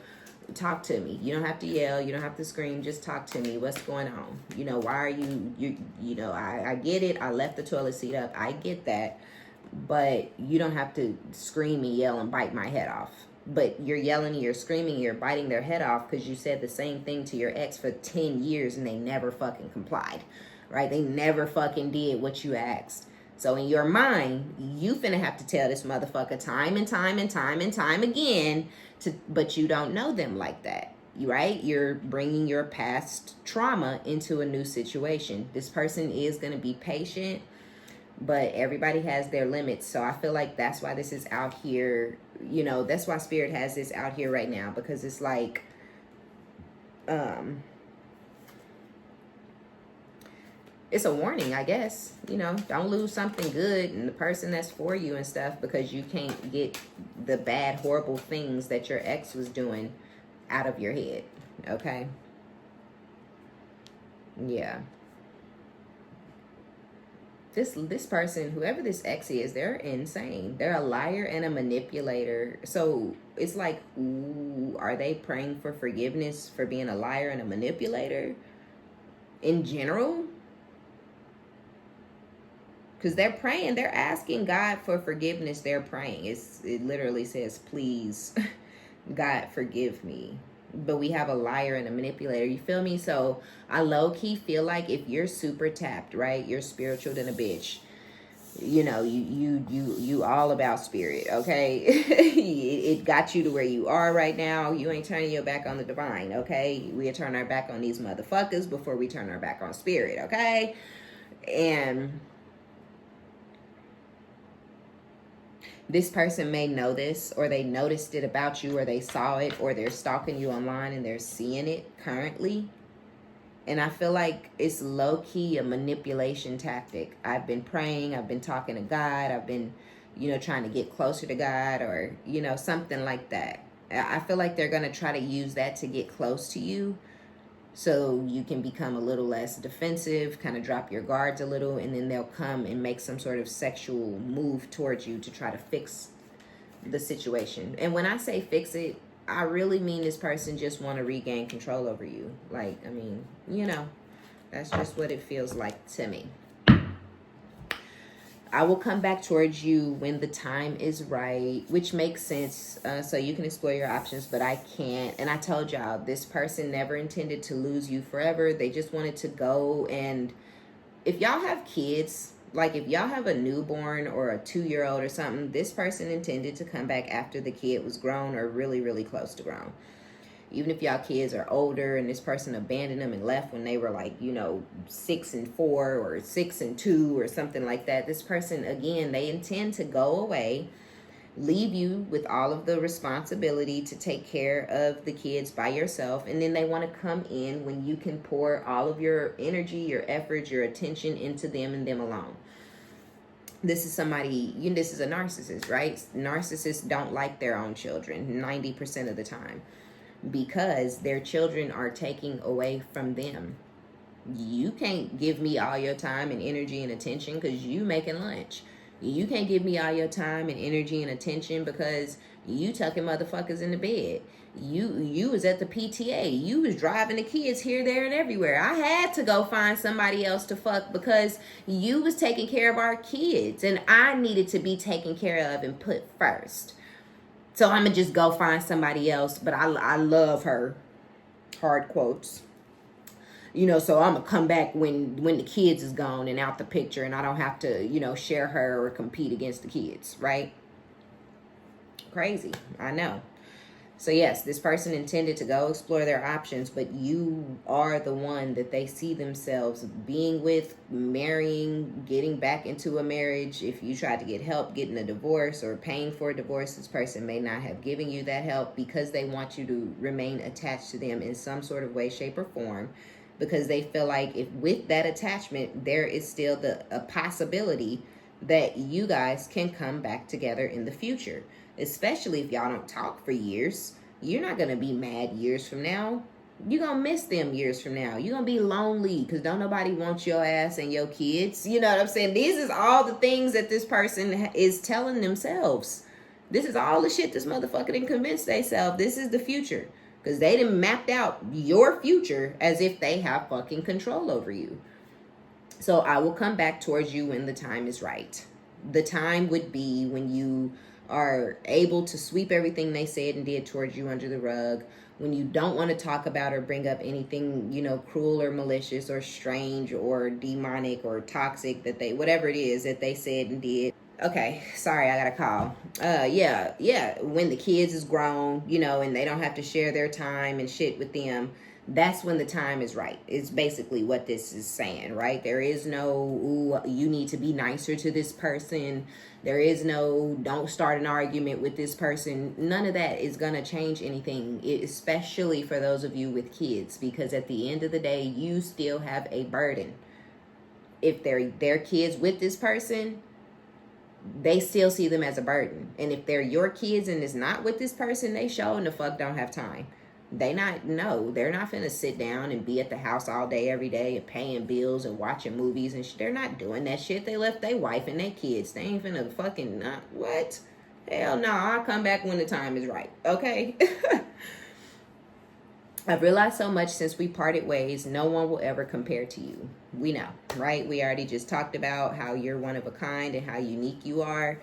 talk to me. You don't have to yell. You don't have to scream. Just talk to me. What's going on? You know, why are you know, I get it. I left the toilet seat up. I get that. But you don't have to scream and yell and bite my head off. But you're yelling, you're screaming, you're biting their head off because you said the same thing to your ex for 10 years and they never fucking complied, right? They never fucking did what you asked. So in your mind, you finna have to tell this motherfucker time and time and time and time again, but you don't know them like that, right? You're bringing your past trauma into a new situation. This person is gonna be patient, but everybody has their limits. So I feel like that's why this is out here. You know, that's why Spirit has this out here right now, because it's like, it's a warning, I guess. You know, don't lose something good and the person that's for you and stuff because you can't get the bad, horrible things that your ex was doing out of your head. Okay? Yeah. This person, whoever this ex is, they're insane. They're a liar and a manipulator. So it's like, ooh, are they praying for forgiveness for being a liar and a manipulator in general? Because they're praying, they're asking God for forgiveness. They're praying. It literally says, please, God, forgive me. But we have a liar and a manipulator. You feel me? So I low-key feel like if you're super tapped, right? You're spiritual than a bitch. You know, you all about spirit, okay? It got you to where you are right now. You ain't turning your back on the divine, okay? We'll turn our back on these motherfuckers before we turn our back on spirit, okay? And this person may know this, or they noticed it about you, or they saw it, or they're stalking you online and they're seeing it currently. And I feel like it's low-key a manipulation tactic. I've been praying, I've been talking to God, I've been, you know, trying to get closer to God, or, you know, something like that. I feel like they're going to try to use that to get close to you so you can become a little less defensive, kind of drop your guards a little, and then they'll come and make some sort of sexual move towards you to try to fix the situation. And when I say fix it, I really mean this person just want to regain control over you. Like, I mean, you know, that's just what it feels like to me. I will come back towards you when the time is right, which makes sense. So you can explore your options, but I can't. And I told y'all, this person never intended to lose you forever. They just wanted to go. And if y'all have kids, like if y'all have a newborn or a 2-year-old or something, this person intended to come back after the kid was grown or really, really close to grown. Even if y'all kids are older and this person abandoned them and left when they were like, you know, 6 and 4 or 6 and 2 or something like that. This person, again, they intend to go away, leave you with all of the responsibility to take care of the kids by yourself. And then they want to come in when you can pour all of your energy, your effort, your attention into them and them alone. This is somebody, this is a narcissist, right? Narcissists don't like their own children 90% of the time because their children are taking away from them. You can't give me all your time and energy and attention because you making lunch. You can't give me all your time and energy and attention because you tucking motherfuckers in the bed. You was at the PTA. You was driving the kids here, there, and everywhere. I had to go find somebody else to fuck because you was taking care of our kids and I needed to be taken care of and put first. So I'm gonna just go find somebody else, but I love her. Hard quotes. So I'm gonna come back when the kids is gone and out the picture and I don't have to, share her or compete against the kids, right? Crazy, I know. So yes, this person intended to go explore their options, but you are the one that they see themselves being with, marrying, getting back into a marriage. If you tried to get help getting a divorce or paying for a divorce, this person may not have given you that help because they want you to remain attached to them in some sort of way, shape, or form, because they feel like if with that attachment, there is still a possibility that you guys can come back together in the future. Especially if y'all don't talk for years. You're not going to be mad years from now. You're going to miss them years from now. You're going to be lonely because don't nobody want your ass and your kids. You know what I'm saying? These is all the things that this person is telling themselves. This is all the shit this motherfucker didn't convince themselves. This is the future. Because they done mapped out your future as if they have fucking control over you. So I will come back towards you when the time is right. The time would be when you are able to sweep everything they said and did towards you under the rug, when you don't want to talk about or bring up anything, cruel or malicious or strange or demonic or toxic whatever it is that they said and did. Okay, sorry, I got a call. Yeah, when the kids is grown, and they don't have to share their time and shit with them, that's when the time is right. It's basically what this is saying, right? There is no, ooh, you need to be nicer to this person. There is no, don't start an argument with this person. None of that is going to change anything, especially for those of you with kids, because at the end of the day, you still have a burden. If they're kids with this person, they still see them as a burden. And if they're your kids and it's not with this person, they sure the fuck don't have time. They're not finna sit down and be at the house all day, every day, and paying bills and watching movies and shit. They're not doing that shit. They left their wife and their kids. They ain't finna fucking, what? Hell no, I'll come back when the time is right, okay? I've realized so much since we parted ways, no one will ever compare to you. We know, right? We already just talked about how you're one of a kind and how unique you are.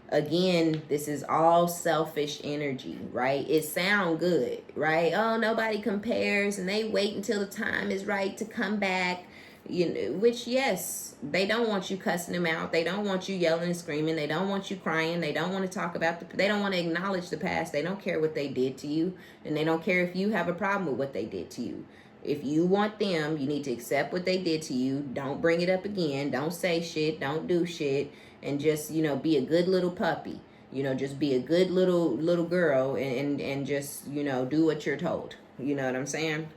Again, this is all selfish energy, right? It sound good, right? Oh, nobody compares and they wait until the time is right to come back. Which, yes, they don't want you cussing them out. They don't want you yelling and screaming. They don't want you crying. They don't want to talk about they don't want to acknowledge the past. They don't care what they did to you. And they don't care if you have a problem with what they did to you. If you want them, you need to accept what they did to you. Don't bring it up again. Don't say shit. Don't do shit. And just, be a good little puppy. Just be a good little girl and just, do what you're told. You know what I'm saying?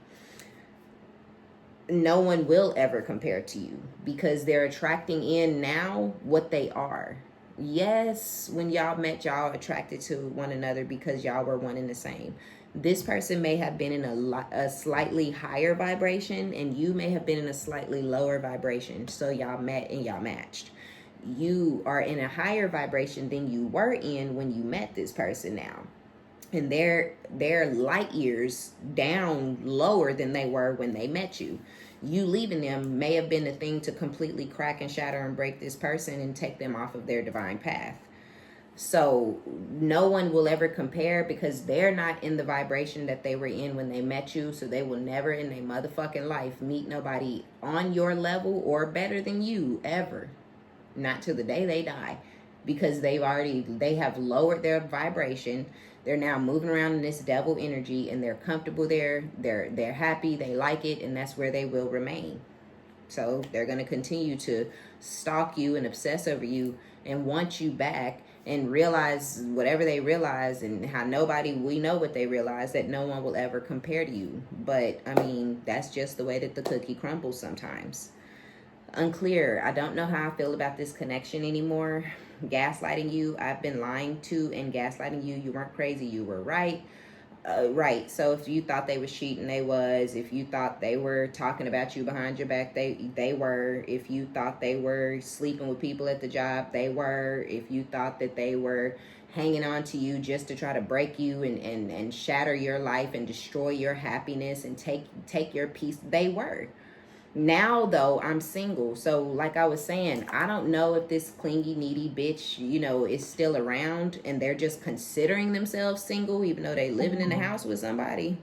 No one will ever compare to you because they're attracting in now what they are. Yes, when y'all met, y'all attracted to one another because y'all were one and the same. This person may have been in a slightly higher vibration and you may have been in a slightly lower vibration. So y'all met and y'all matched. You are in a higher vibration than you were in when you met this person now. And they're light years down lower than they were when they met you. You leaving them may have been the thing to completely crack and shatter and break this person and take them off of their divine path. So no one will ever compare because they're not in the vibration that they were in when they met you. So they will never in their motherfucking life meet nobody on your level or better than you ever. Not till the day they die, because they have lowered their vibration. They're now moving around in this devil energy and they're comfortable there. They're happy. They like it. And that's where they will remain. So they're going to continue to stalk you and obsess over you and want you back and realize whatever they realize and how we know what they realize, that no one will ever compare to you. But I mean, that's just the way that the cookie crumbles sometimes. Unclear. I don't know how I feel about this connection anymore. Gaslighting you. I've been lying to and gaslighting you. You weren't crazy. You were right. Right. So if you thought they was cheating, they was. If you thought they were talking about you behind your back, they were. If you thought they were sleeping with people at the job, they were. If you thought that they were hanging on to you just to try to break you and shatter your life and destroy your happiness and take your peace, they were. Now, though, I'm single. So, like I was saying, I don't know if this clingy, needy bitch, is still around and they're just considering themselves single, even though they living in the house with somebody.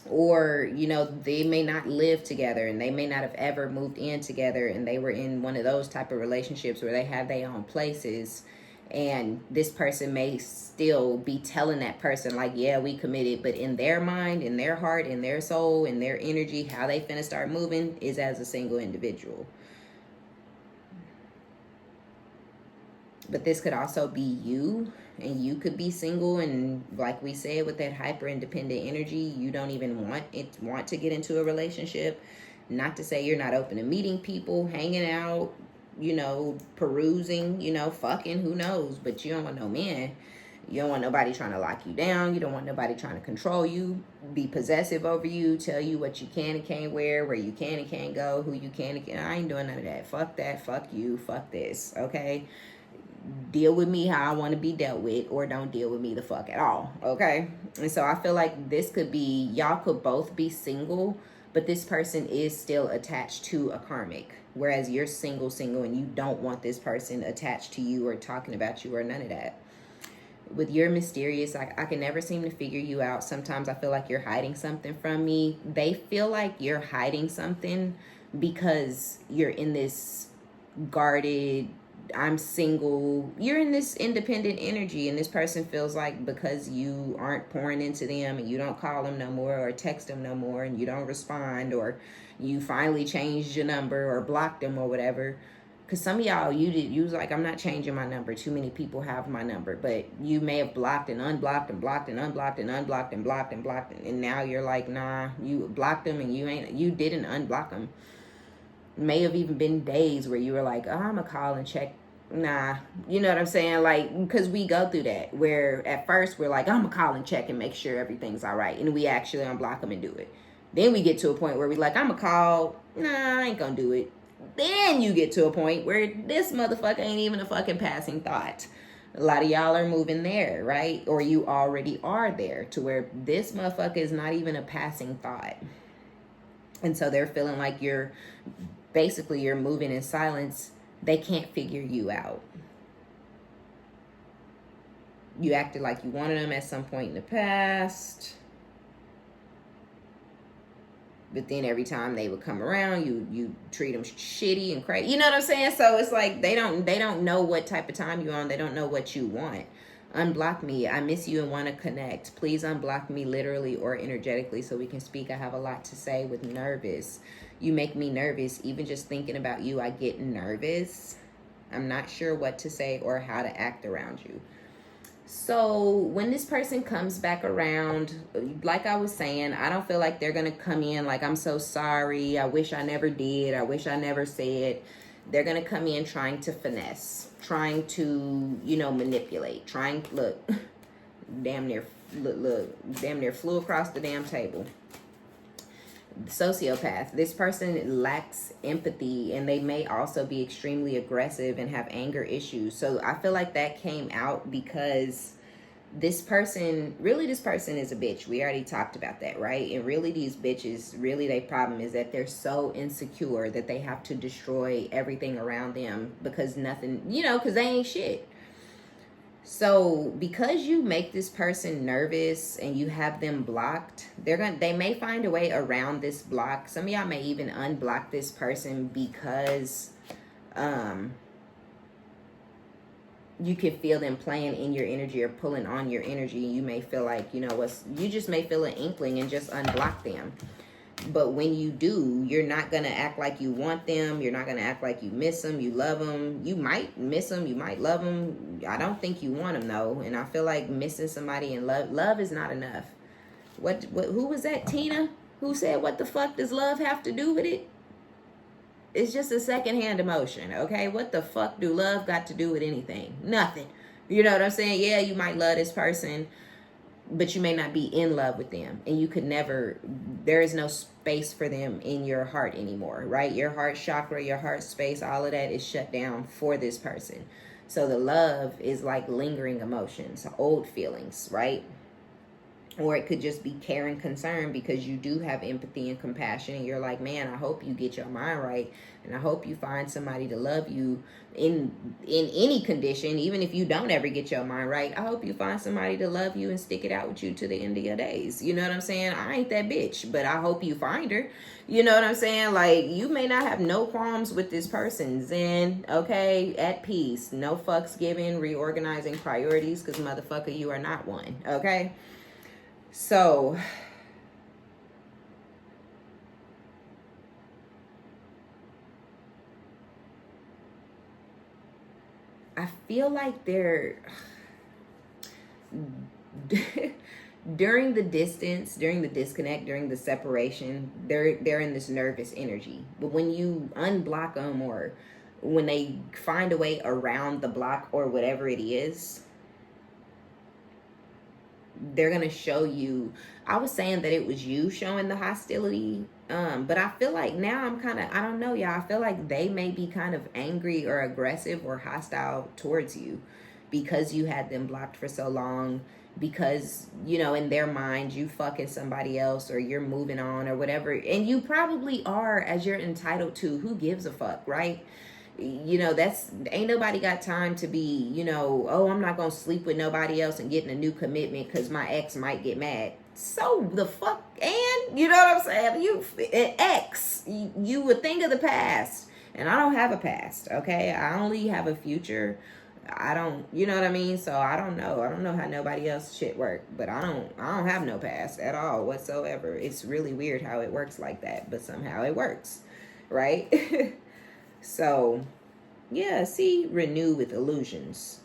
Or, they may not live together and they may not have ever moved in together and they were in one of those type of relationships where they have their own places. And this person may still be telling that person like, yeah, we committed, but in their mind, in their heart, in their soul, in their energy, how they finna start moving is as a single individual. But this could also be you, and you could be single, and like we said, with that hyper independent energy, you don't even want to get into a relationship. Not to say you're not open to meeting people, hanging out, perusing, fucking, who knows, but you don't want no man. You don't want nobody trying to lock you down. You don't want nobody trying to control you, be possessive over you, tell you what you can and can't wear, where you can and can't go, who you can and can't. I ain't doing none of that. Fuck that. Fuck you. Fuck this. Okay? Deal with me how I want to be dealt with, or don't deal with me the fuck at all. Okay? And so I feel like this could be, y'all could both be single, but this person is still attached to a karmic. Whereas you're single, and you don't want this person attached to you or talking about you or none of that. With your mysterious, I can never seem to figure you out. Sometimes I feel like you're hiding something from me. They feel like you're hiding something because you're in this guarded, I'm single. You're in this independent energy, and this person feels like because you aren't pouring into them and you don't call them no more or text them no more and you don't respond, or you finally changed your number or blocked them or whatever. Because some of y'all, you was like, I'm not changing my number. Too many people have my number. But you may have blocked and unblocked and blocked and unblocked and unblocked and blocked and blocked. And now you're like, nah, you blocked them and you didn't unblock them. May have even been days where you were like, oh, I'm going to call and check. Nah, you know what I'm saying? Like, because we go through that where at first we're like, I'm going to call and check and make sure everything's all right. And we actually unblock them and do it. Then we get to a point where we're like, I'm going to call. Nah, I ain't going to do it. Then you get to a point where this motherfucker ain't even a fucking passing thought. A lot of y'all are moving there, right? Or you already are there to where this motherfucker is not even a passing thought. And so they're feeling like you're moving in silence. They can't figure you out. You acted like you wanted them at some point in the past. But then every time they would come around, you treat them shitty and crazy. You know what I'm saying? So it's like they don't know what type of time you're on. They don't know what you want. Unblock me. I miss you and want to connect. Please unblock me literally or energetically so we can speak. I have a lot to say with nervous. You make me nervous. Even just thinking about you, I get nervous. I'm not sure what to say or how to act around you. So when this person comes back around, like I was saying, I don't feel like they're going to come in like, I'm so sorry. I wish I never did. I wish I never said. They're going to come in trying to finesse, trying to, manipulate, look, damn near flew across the damn table. Sociopath. This person lacks empathy, and they may also be extremely aggressive and have anger issues. So I feel like that came out because this person is a bitch. We already talked about that, right? And really these bitches, their problem is that they're so insecure that they have to destroy everything around them because nothing, because they ain't shit. So because you make this person nervous and you have them blocked, they may find a way around this block. Some of y'all may even unblock this person because you can feel them playing in your energy or pulling on your energy. You may feel like, you just may feel an inkling and just unblock them. But when you do, you're not going to act like you want them. You're not going to act like you miss them. You love them. You might miss them. You might love them. I don't think you want them, though. And I feel like missing somebody in love is not enough. Who was that, Tina? Who said, what the fuck does love have to do with it? It's just a secondhand emotion, okay? What the fuck do love got to do with anything? Nothing. You know what I'm saying? Yeah, you might love this person, but you may not be in love with them, and you could never, there is no space for them in your heart anymore, right? Your heart chakra, your heart space, all of that is shut down for this person. So the love is like lingering emotions, old feelings, right? Or it could just be care and concern because you do have empathy and compassion, and you're like, man, I hope you get your mind right, and I hope you find somebody to love you in any condition, even if you don't ever get your mind right. I hope you find somebody to love you and stick it out with you to the end of your days. You know what I'm saying? I ain't that bitch, but I hope you find her. You know what I'm saying? Like, you may not have no qualms with this person. Zen, okay, at peace, no fucks given, reorganizing priorities, because motherfucker, you are not one, okay? So, I feel like they're during the distance, during the disconnect, during the separation, they're in this nervous energy. But when you unblock them, or when they find a way around the block or whatever it is, they're gonna show you. I was saying that it was you showing the hostility, but I feel like now I'm kind of, I don't know, y'all, I feel like they may be kind of angry or aggressive or hostile towards you because you had them blocked for so long, because, you know, in their mind you fucking somebody else, or you're moving on or whatever, and you probably are, as you're entitled to. Who gives a fuck, right? You know, that's, ain't nobody got time to be, you know, oh, I'm not gonna sleep with nobody else and getting a new commitment because my ex might get mad. So the fuck, and you know what I'm saying? You ex, you would think of the past, and I don't have a past, okay? I only have a future. I don't, you know what I mean? So I don't know how nobody else shit work, but I don't have no past at all whatsoever. It's really weird how it works like that, but somehow it works, right? So, yeah, see, renew with illusions,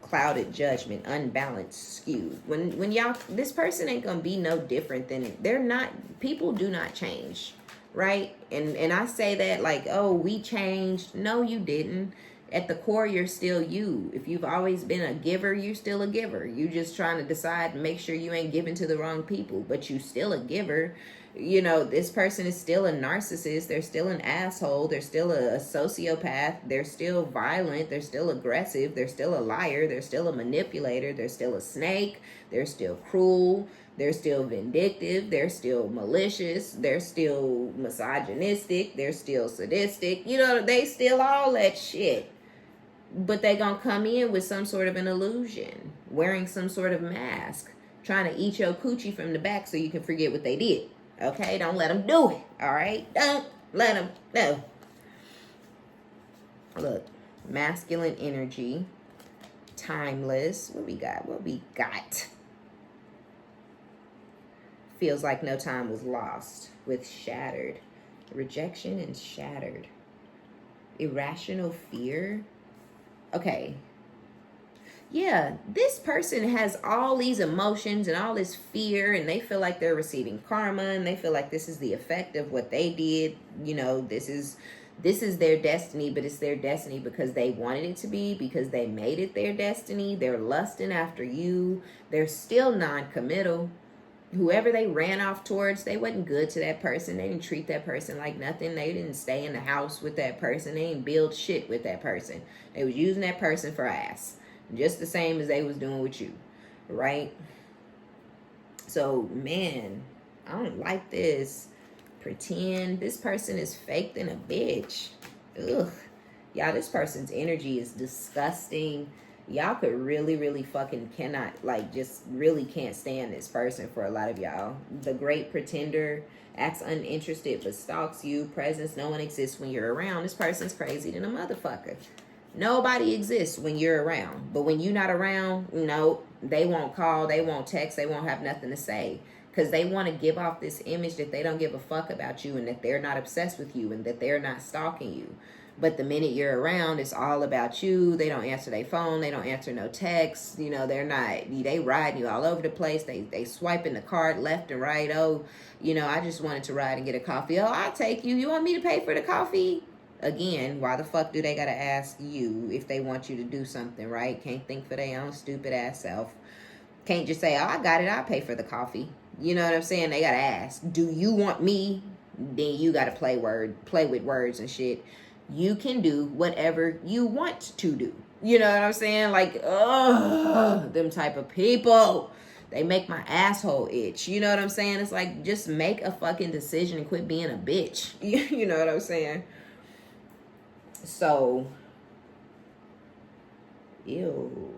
clouded judgment, unbalanced, skewed. When y'all, this person ain't gonna be no different than, they're not, people do not change, right? And I say that like, oh, we changed. No, you didn't. At the core, you're still you. If you've always been a giver, you're still a giver. You just trying to decide and make sure you ain't giving to the wrong people, but you still a giver. You know, this person is still a narcissist. They're still an asshole. They're still a sociopath. They're still violent. They're still aggressive. They're still a liar. They're still a manipulator. They're still a snake. They're still cruel. They're still vindictive. They're still malicious. They're still misogynistic. They're still sadistic. You know, they still all that shit. But they gonna come in with some sort of an illusion, wearing some sort of mask, trying to eat your coochie from the back so you can forget what they did. Okay, don't let them do it. All right, don't let them. No. Look, masculine energy, timeless. What we got? What we got? Feels like no time was lost. With shattered, rejection and shattered, irrational fear. Okay. Yeah, this person has all these emotions and all this fear, and they feel like they're receiving karma, and they feel like this is the effect of what they did. You know, this is their destiny, but it's their destiny because they wanted it to be, because they made it their destiny. They're lusting after you. They're still non-committal. Whoever they ran off towards, they wasn't good to that person. They didn't treat that person like nothing. They didn't stay in the house with that person. They didn't build shit with that person. They was using that person for ass, just the same as they was doing with you, right? So, man, I don't like this. Pretend. This person is fake than a bitch. Ugh. Y'all, this person's energy is disgusting. Y'all could really fucking cannot, like, just really can't stand this person for a lot of y'all. The great pretender, acts uninterested but stalks you. Presence, no one exists when you're around. This person's crazy than a motherfucker. Nobody exists when you're around. But when you're not around, no, they won't call, they won't text, they won't have nothing to say. Because they want to give off this image that they don't give a fuck about you, and that they're not obsessed with you, and that they're not stalking you. But the minute you're around, it's all about you. They don't answer their phone. They don't answer no texts. You know, they riding you all over the place. They swiping the card left and right. Oh, you know, I just wanted to ride and get a coffee. Oh, I'll take you. You want me to pay for the coffee? Again, why the fuck do they gotta ask you if they want you to do something, right? Can't think for their own stupid ass self. Can't just say, oh, I got it, I'll pay for the coffee. You know what I'm saying? They gotta ask, do you want me? Then you gotta play with words and shit. You can do whatever you want to do. You know what I'm saying? Like, ugh, them type of people. They make my asshole itch. You know what I'm saying? It's like, just make a fucking decision and quit being a bitch. You know what I'm saying? So, ew.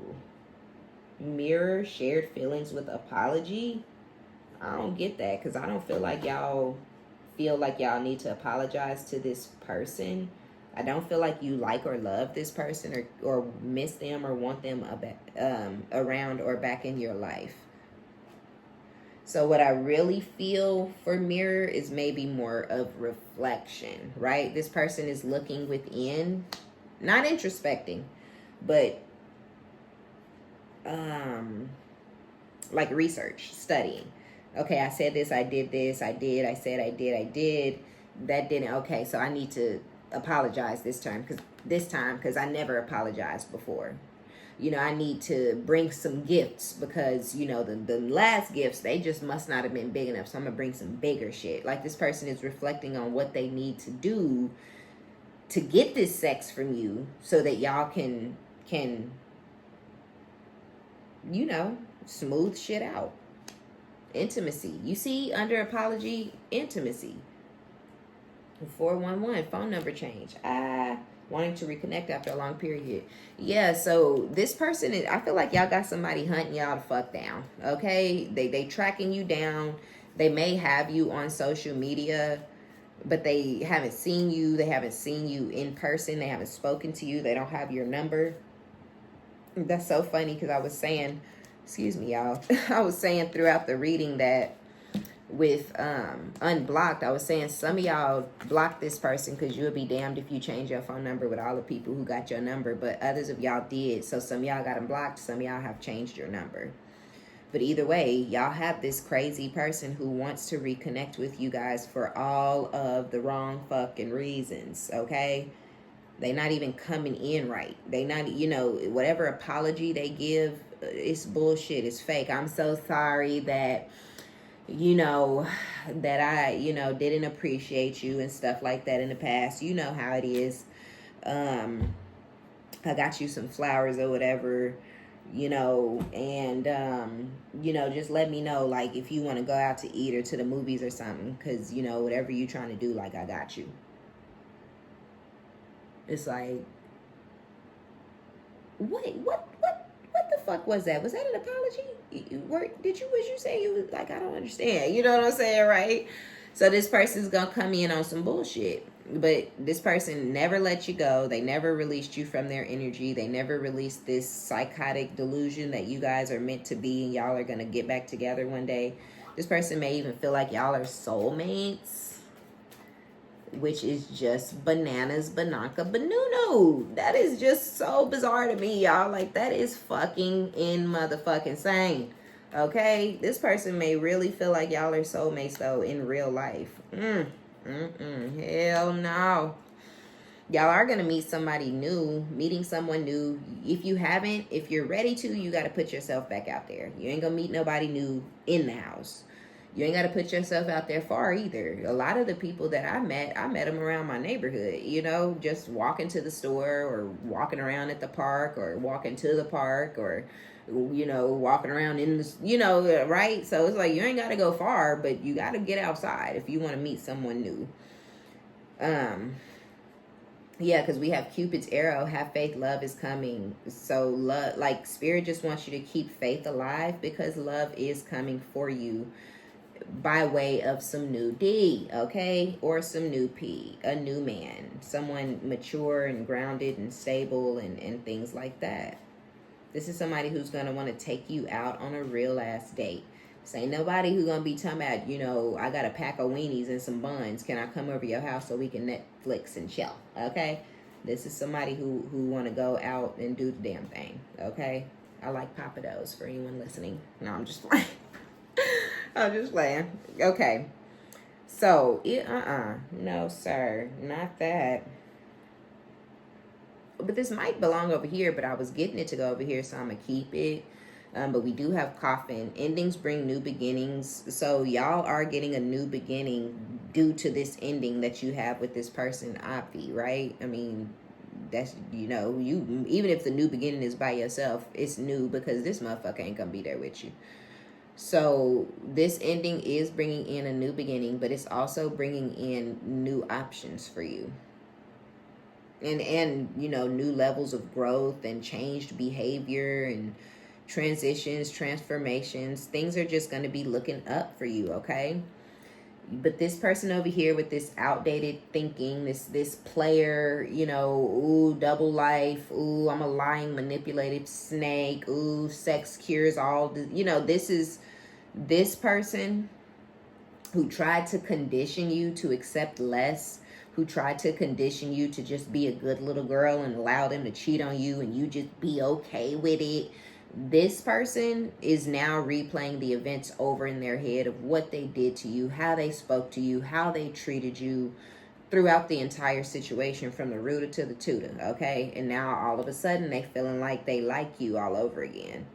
Mirror shared feelings with apology. I don't get that, because I don't feel like y'all need to apologize to this person. I don't feel like you like or love this person, or miss them or want them around or back in your life. So what I really feel for mirror is maybe more of reflection, right? This person is looking within, not introspecting, but like research, studying. Okay, I said this, I did this, I said I did. That didn't, okay, so I need to apologize this time because I never apologized before. You know, I need to bring some gifts because, you know, the last gifts, they just must not have been big enough. So I'm going to bring some bigger shit. Like, this person is reflecting on what they need to do to get this sex from you so that y'all can, you know, smooth shit out. Intimacy. You see, under apology, intimacy. 411, phone number change. Wanting to reconnect after a long period. Yeah, so this person is, I feel like y'all got somebody hunting y'all to fuck down. Okay? They tracking you down. They may have you on social media, but they haven't seen you. They haven't seen you in person. They haven't spoken to you. They don't have your number. That's so funny because I was saying, excuse me, y'all. I was saying throughout the reading that with unblocked, I was saying some of y'all blocked this person because you would be damned if you change your phone number with all the people who got your number, but others of y'all did. So some of y'all got them blocked, some of y'all have changed your number. But either way, y'all have this crazy person who wants to reconnect with you guys for all of the wrong fucking reasons, okay? They not even coming in right. They not, you know, whatever apology they give, it's bullshit, it's fake. I'm so sorry that, you know, that I, you know, didn't appreciate you and stuff like that in the past. You know how it is. I got you some flowers or whatever, you know, and, you know, just let me know, like, if you want to go out to eat or to the movies or something, because, you know, whatever you trying to do, like, I got you. It's like, wait, what the fuck was that? Was that an apology? Was you saying you was like, I don't understand. You know what I'm saying, right? So this person's gonna come in on some bullshit. But this person never let you go. They never released you from their energy. They never released this psychotic delusion that you guys are meant to be and y'all are gonna get back together one day. This person may even feel like y'all are soulmates, which is just bananas, bananka, banuno. That is just so bizarre to me, y'all. Like, that is fucking in motherfucking sane. Okay? This person may really feel like y'all are soulmates, though, in real life. Hell no. Y'all are going to meet somebody new, meeting someone new. If you haven't, if you're ready to, you got to put yourself back out there. You ain't going to meet nobody new in the house. You ain't got to put yourself out there far either. A lot of the people that I met them around my neighborhood, you know, just walking to the store or walking around at the park or walking to the park or, you know, walking around in the, you know, right? So it's like, you ain't got to go far, but you got to get outside if you want to meet someone new. Yeah, because we have Cupid's arrow, have faith, love is coming. So love, like, spirit just wants you to keep faith alive because love is coming for you by way of some new D, okay? Or some new P, a new man, someone mature and grounded and stable and things like that. This is somebody who's going to want to take you out on a real ass date. This ain't nobody who's going to be talking about, you know, I got a pack of weenies and some buns. Can I come over your house so we can Netflix and chill, okay? This is somebody who want to go out and do the damn thing, okay? I like Papados for anyone listening. No, I'm just playing. I'm just playing. Okay. So, no, sir. Not that. But this might belong over here, but I was getting it to go over here, so I'm going to keep it. But we do have coffin. Endings bring new beginnings. So y'all are getting a new beginning due to this ending that you have with this person, Avi, right? I mean, that's, you know, you, even if the new beginning is by yourself, it's new because this motherfucker ain't gonna be there with you. So this ending is bringing in a new beginning, but it's also bringing in new options for you. And you know, new levels of growth and changed behavior and transitions, transformations. Things are just going to be looking up for you, okay? But this person over here with this outdated thinking, this player, you know, ooh, double life, ooh, I'm a lying, manipulative snake, ooh, sex cures all, you know, this is this person who tried to condition you to accept less, who tried to condition you to just be a good little girl and allow them to cheat on you and you just be okay with it. This person is now replaying the events over in their head of what they did to you, how they spoke to you, how they treated you throughout the entire situation from the rooter to the tutor, okay? And now all of a sudden they feeling like they like you all over again.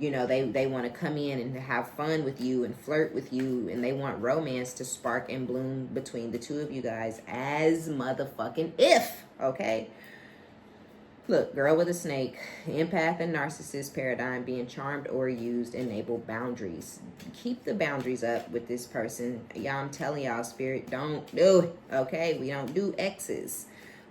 You know, they want to come in and have fun with you and flirt with you, and they want romance to spark and bloom between the two of you guys as motherfucking if, okay? Look, girl with a snake, empath and narcissist paradigm, being charmed or used, enable boundaries. Keep the boundaries up with this person. Y'all, I'm telling y'all, spirit, don't do it, okay? We don't do X's.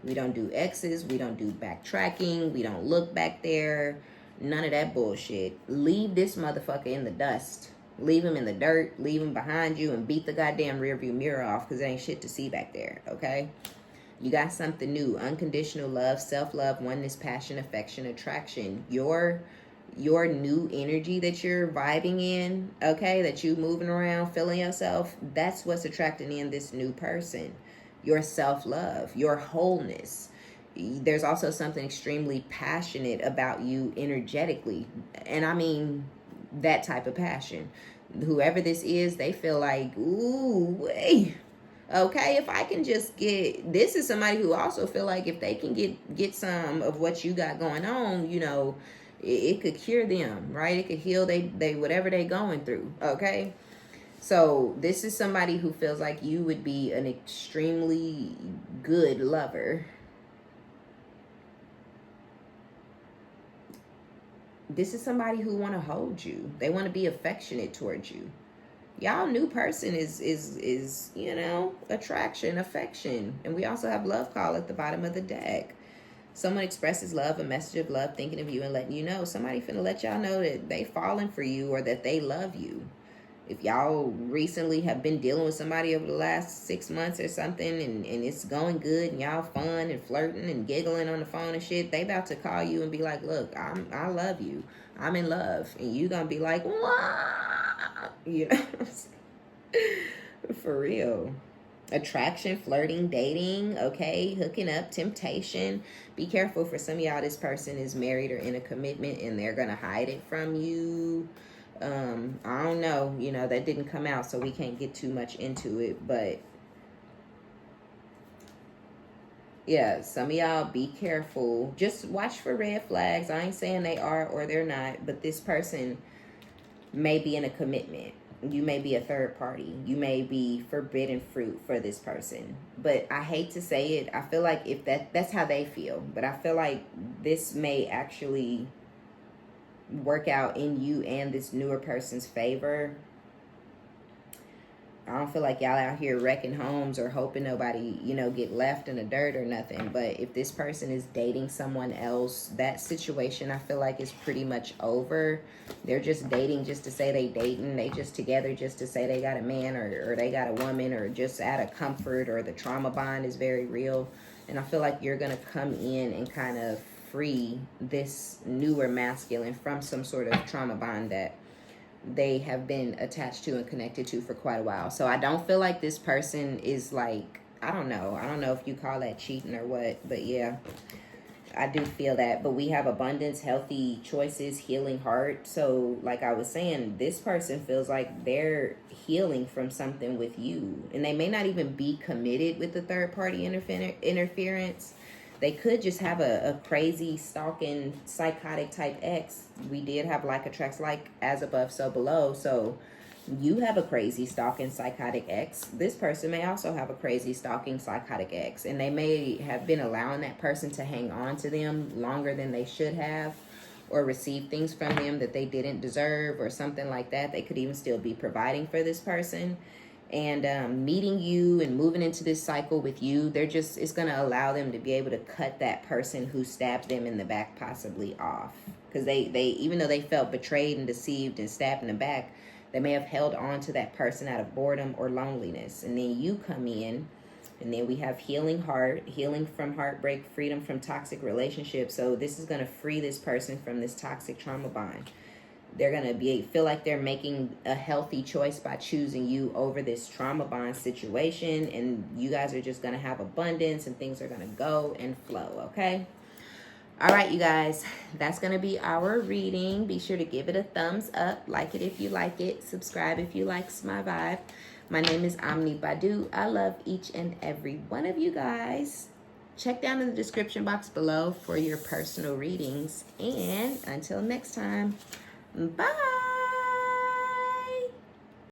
We don't do X's. We don't do backtracking. We don't look back there. None of that bullshit. Leave this motherfucker in the dust. Leave him in the dirt. Leave him behind you and beat the goddamn rearview mirror off because there ain't shit to see back there, okay? You got something new. Unconditional love, self-love, oneness, passion, affection, attraction. Your new energy that you're vibing in, okay, that you moving around, feeling yourself, that's what's attracting in this new person. Your self-love, your wholeness. There's also something extremely passionate about you energetically. And I mean that type of passion. Whoever this is, they feel like, ooh, wait. Okay, if I can just get, this is somebody who also feel like if they can get some of what you got going on, you know, it could cure them, right? It could heal they whatever they going through, okay? So this is somebody who feels like you would be an extremely good lover. This is somebody who want to hold you. They want to be affectionate towards you. Y'all new person is you know, attraction, affection. And we also have love call at the bottom of the deck. Someone expresses love, a message of love, thinking of you and letting you know. Somebody finna let y'all know that they falling for you or that they love you. If y'all recently have been dealing with somebody over the last 6 months or something and it's going good and y'all fun and flirting and giggling on the phone and shit, they about to call you and be like, look, I love you. I'm in love. And you gonna be like, what? You know what I'm saying? For real. Attraction, flirting, dating, okay, hooking up, temptation. Be careful. For some of y'all, this person is married or in a commitment and they're gonna hide it from you. I don't know, you know, that didn't come out, so we can't get too much into it, but yeah, some of y'all be careful. Just watch for red flags. I ain't saying they are or they're not, but this person may be in a commitment. You may be a third party. You may be forbidden fruit for this person. But I hate to say it. I feel like if that's how they feel, but I feel like this may actually work out in you and this newer person's favor. I don't feel like y'all out here wrecking homes or hoping nobody, you know, get left in the dirt or nothing. But if this person is dating someone else, that situation I feel like is pretty much over. They're just dating just to say they dating. They just together just to say they got a man or they got a woman or just out of comfort, or the trauma bond is very real. And I feel like you're going to come in and kind of free this newer masculine from some sort of trauma bond that they have been attached to and connected to for quite a while. So I don't feel like this person is like I don't know. I don't know if you call that cheating or what, but yeah, I do feel that. But we have abundance, healthy choices, healing heart. So like I was saying, this person feels like they're healing from something with you, and they may not even be committed with the third party interference. They could just have a crazy stalking psychotic type ex. We did have like attracts like, as above so below. So you have a crazy stalking psychotic ex. This person may also have a crazy stalking psychotic ex, and they may have been allowing that person to hang on to them longer than they should have, or receive things from them that they didn't deserve, or something like that. They could even still be providing for this person, and meeting you and moving into this cycle with you. It's going to allow them to be able to cut that person who stabbed them in the back possibly off, because they even though they felt betrayed and deceived and stabbed in the back, they may have held on to that person out of boredom or loneliness. And then you come in, and then we have healing heart, healing from heartbreak, freedom from toxic relationships. So this is going to free this person from this toxic trauma bond. They're going to feel like they're making a healthy choice by choosing you over this trauma bond situation. And you guys are just going to have abundance, and things are going to go and flow, okay? All right, you guys, that's going to be our reading. Be sure to give it a thumbs up. Like it if you like it. Subscribe if you like my vibe. My name is OmniBadu. I love each and every one of you guys. Check down in the description box below for your personal readings. And until next time, bye.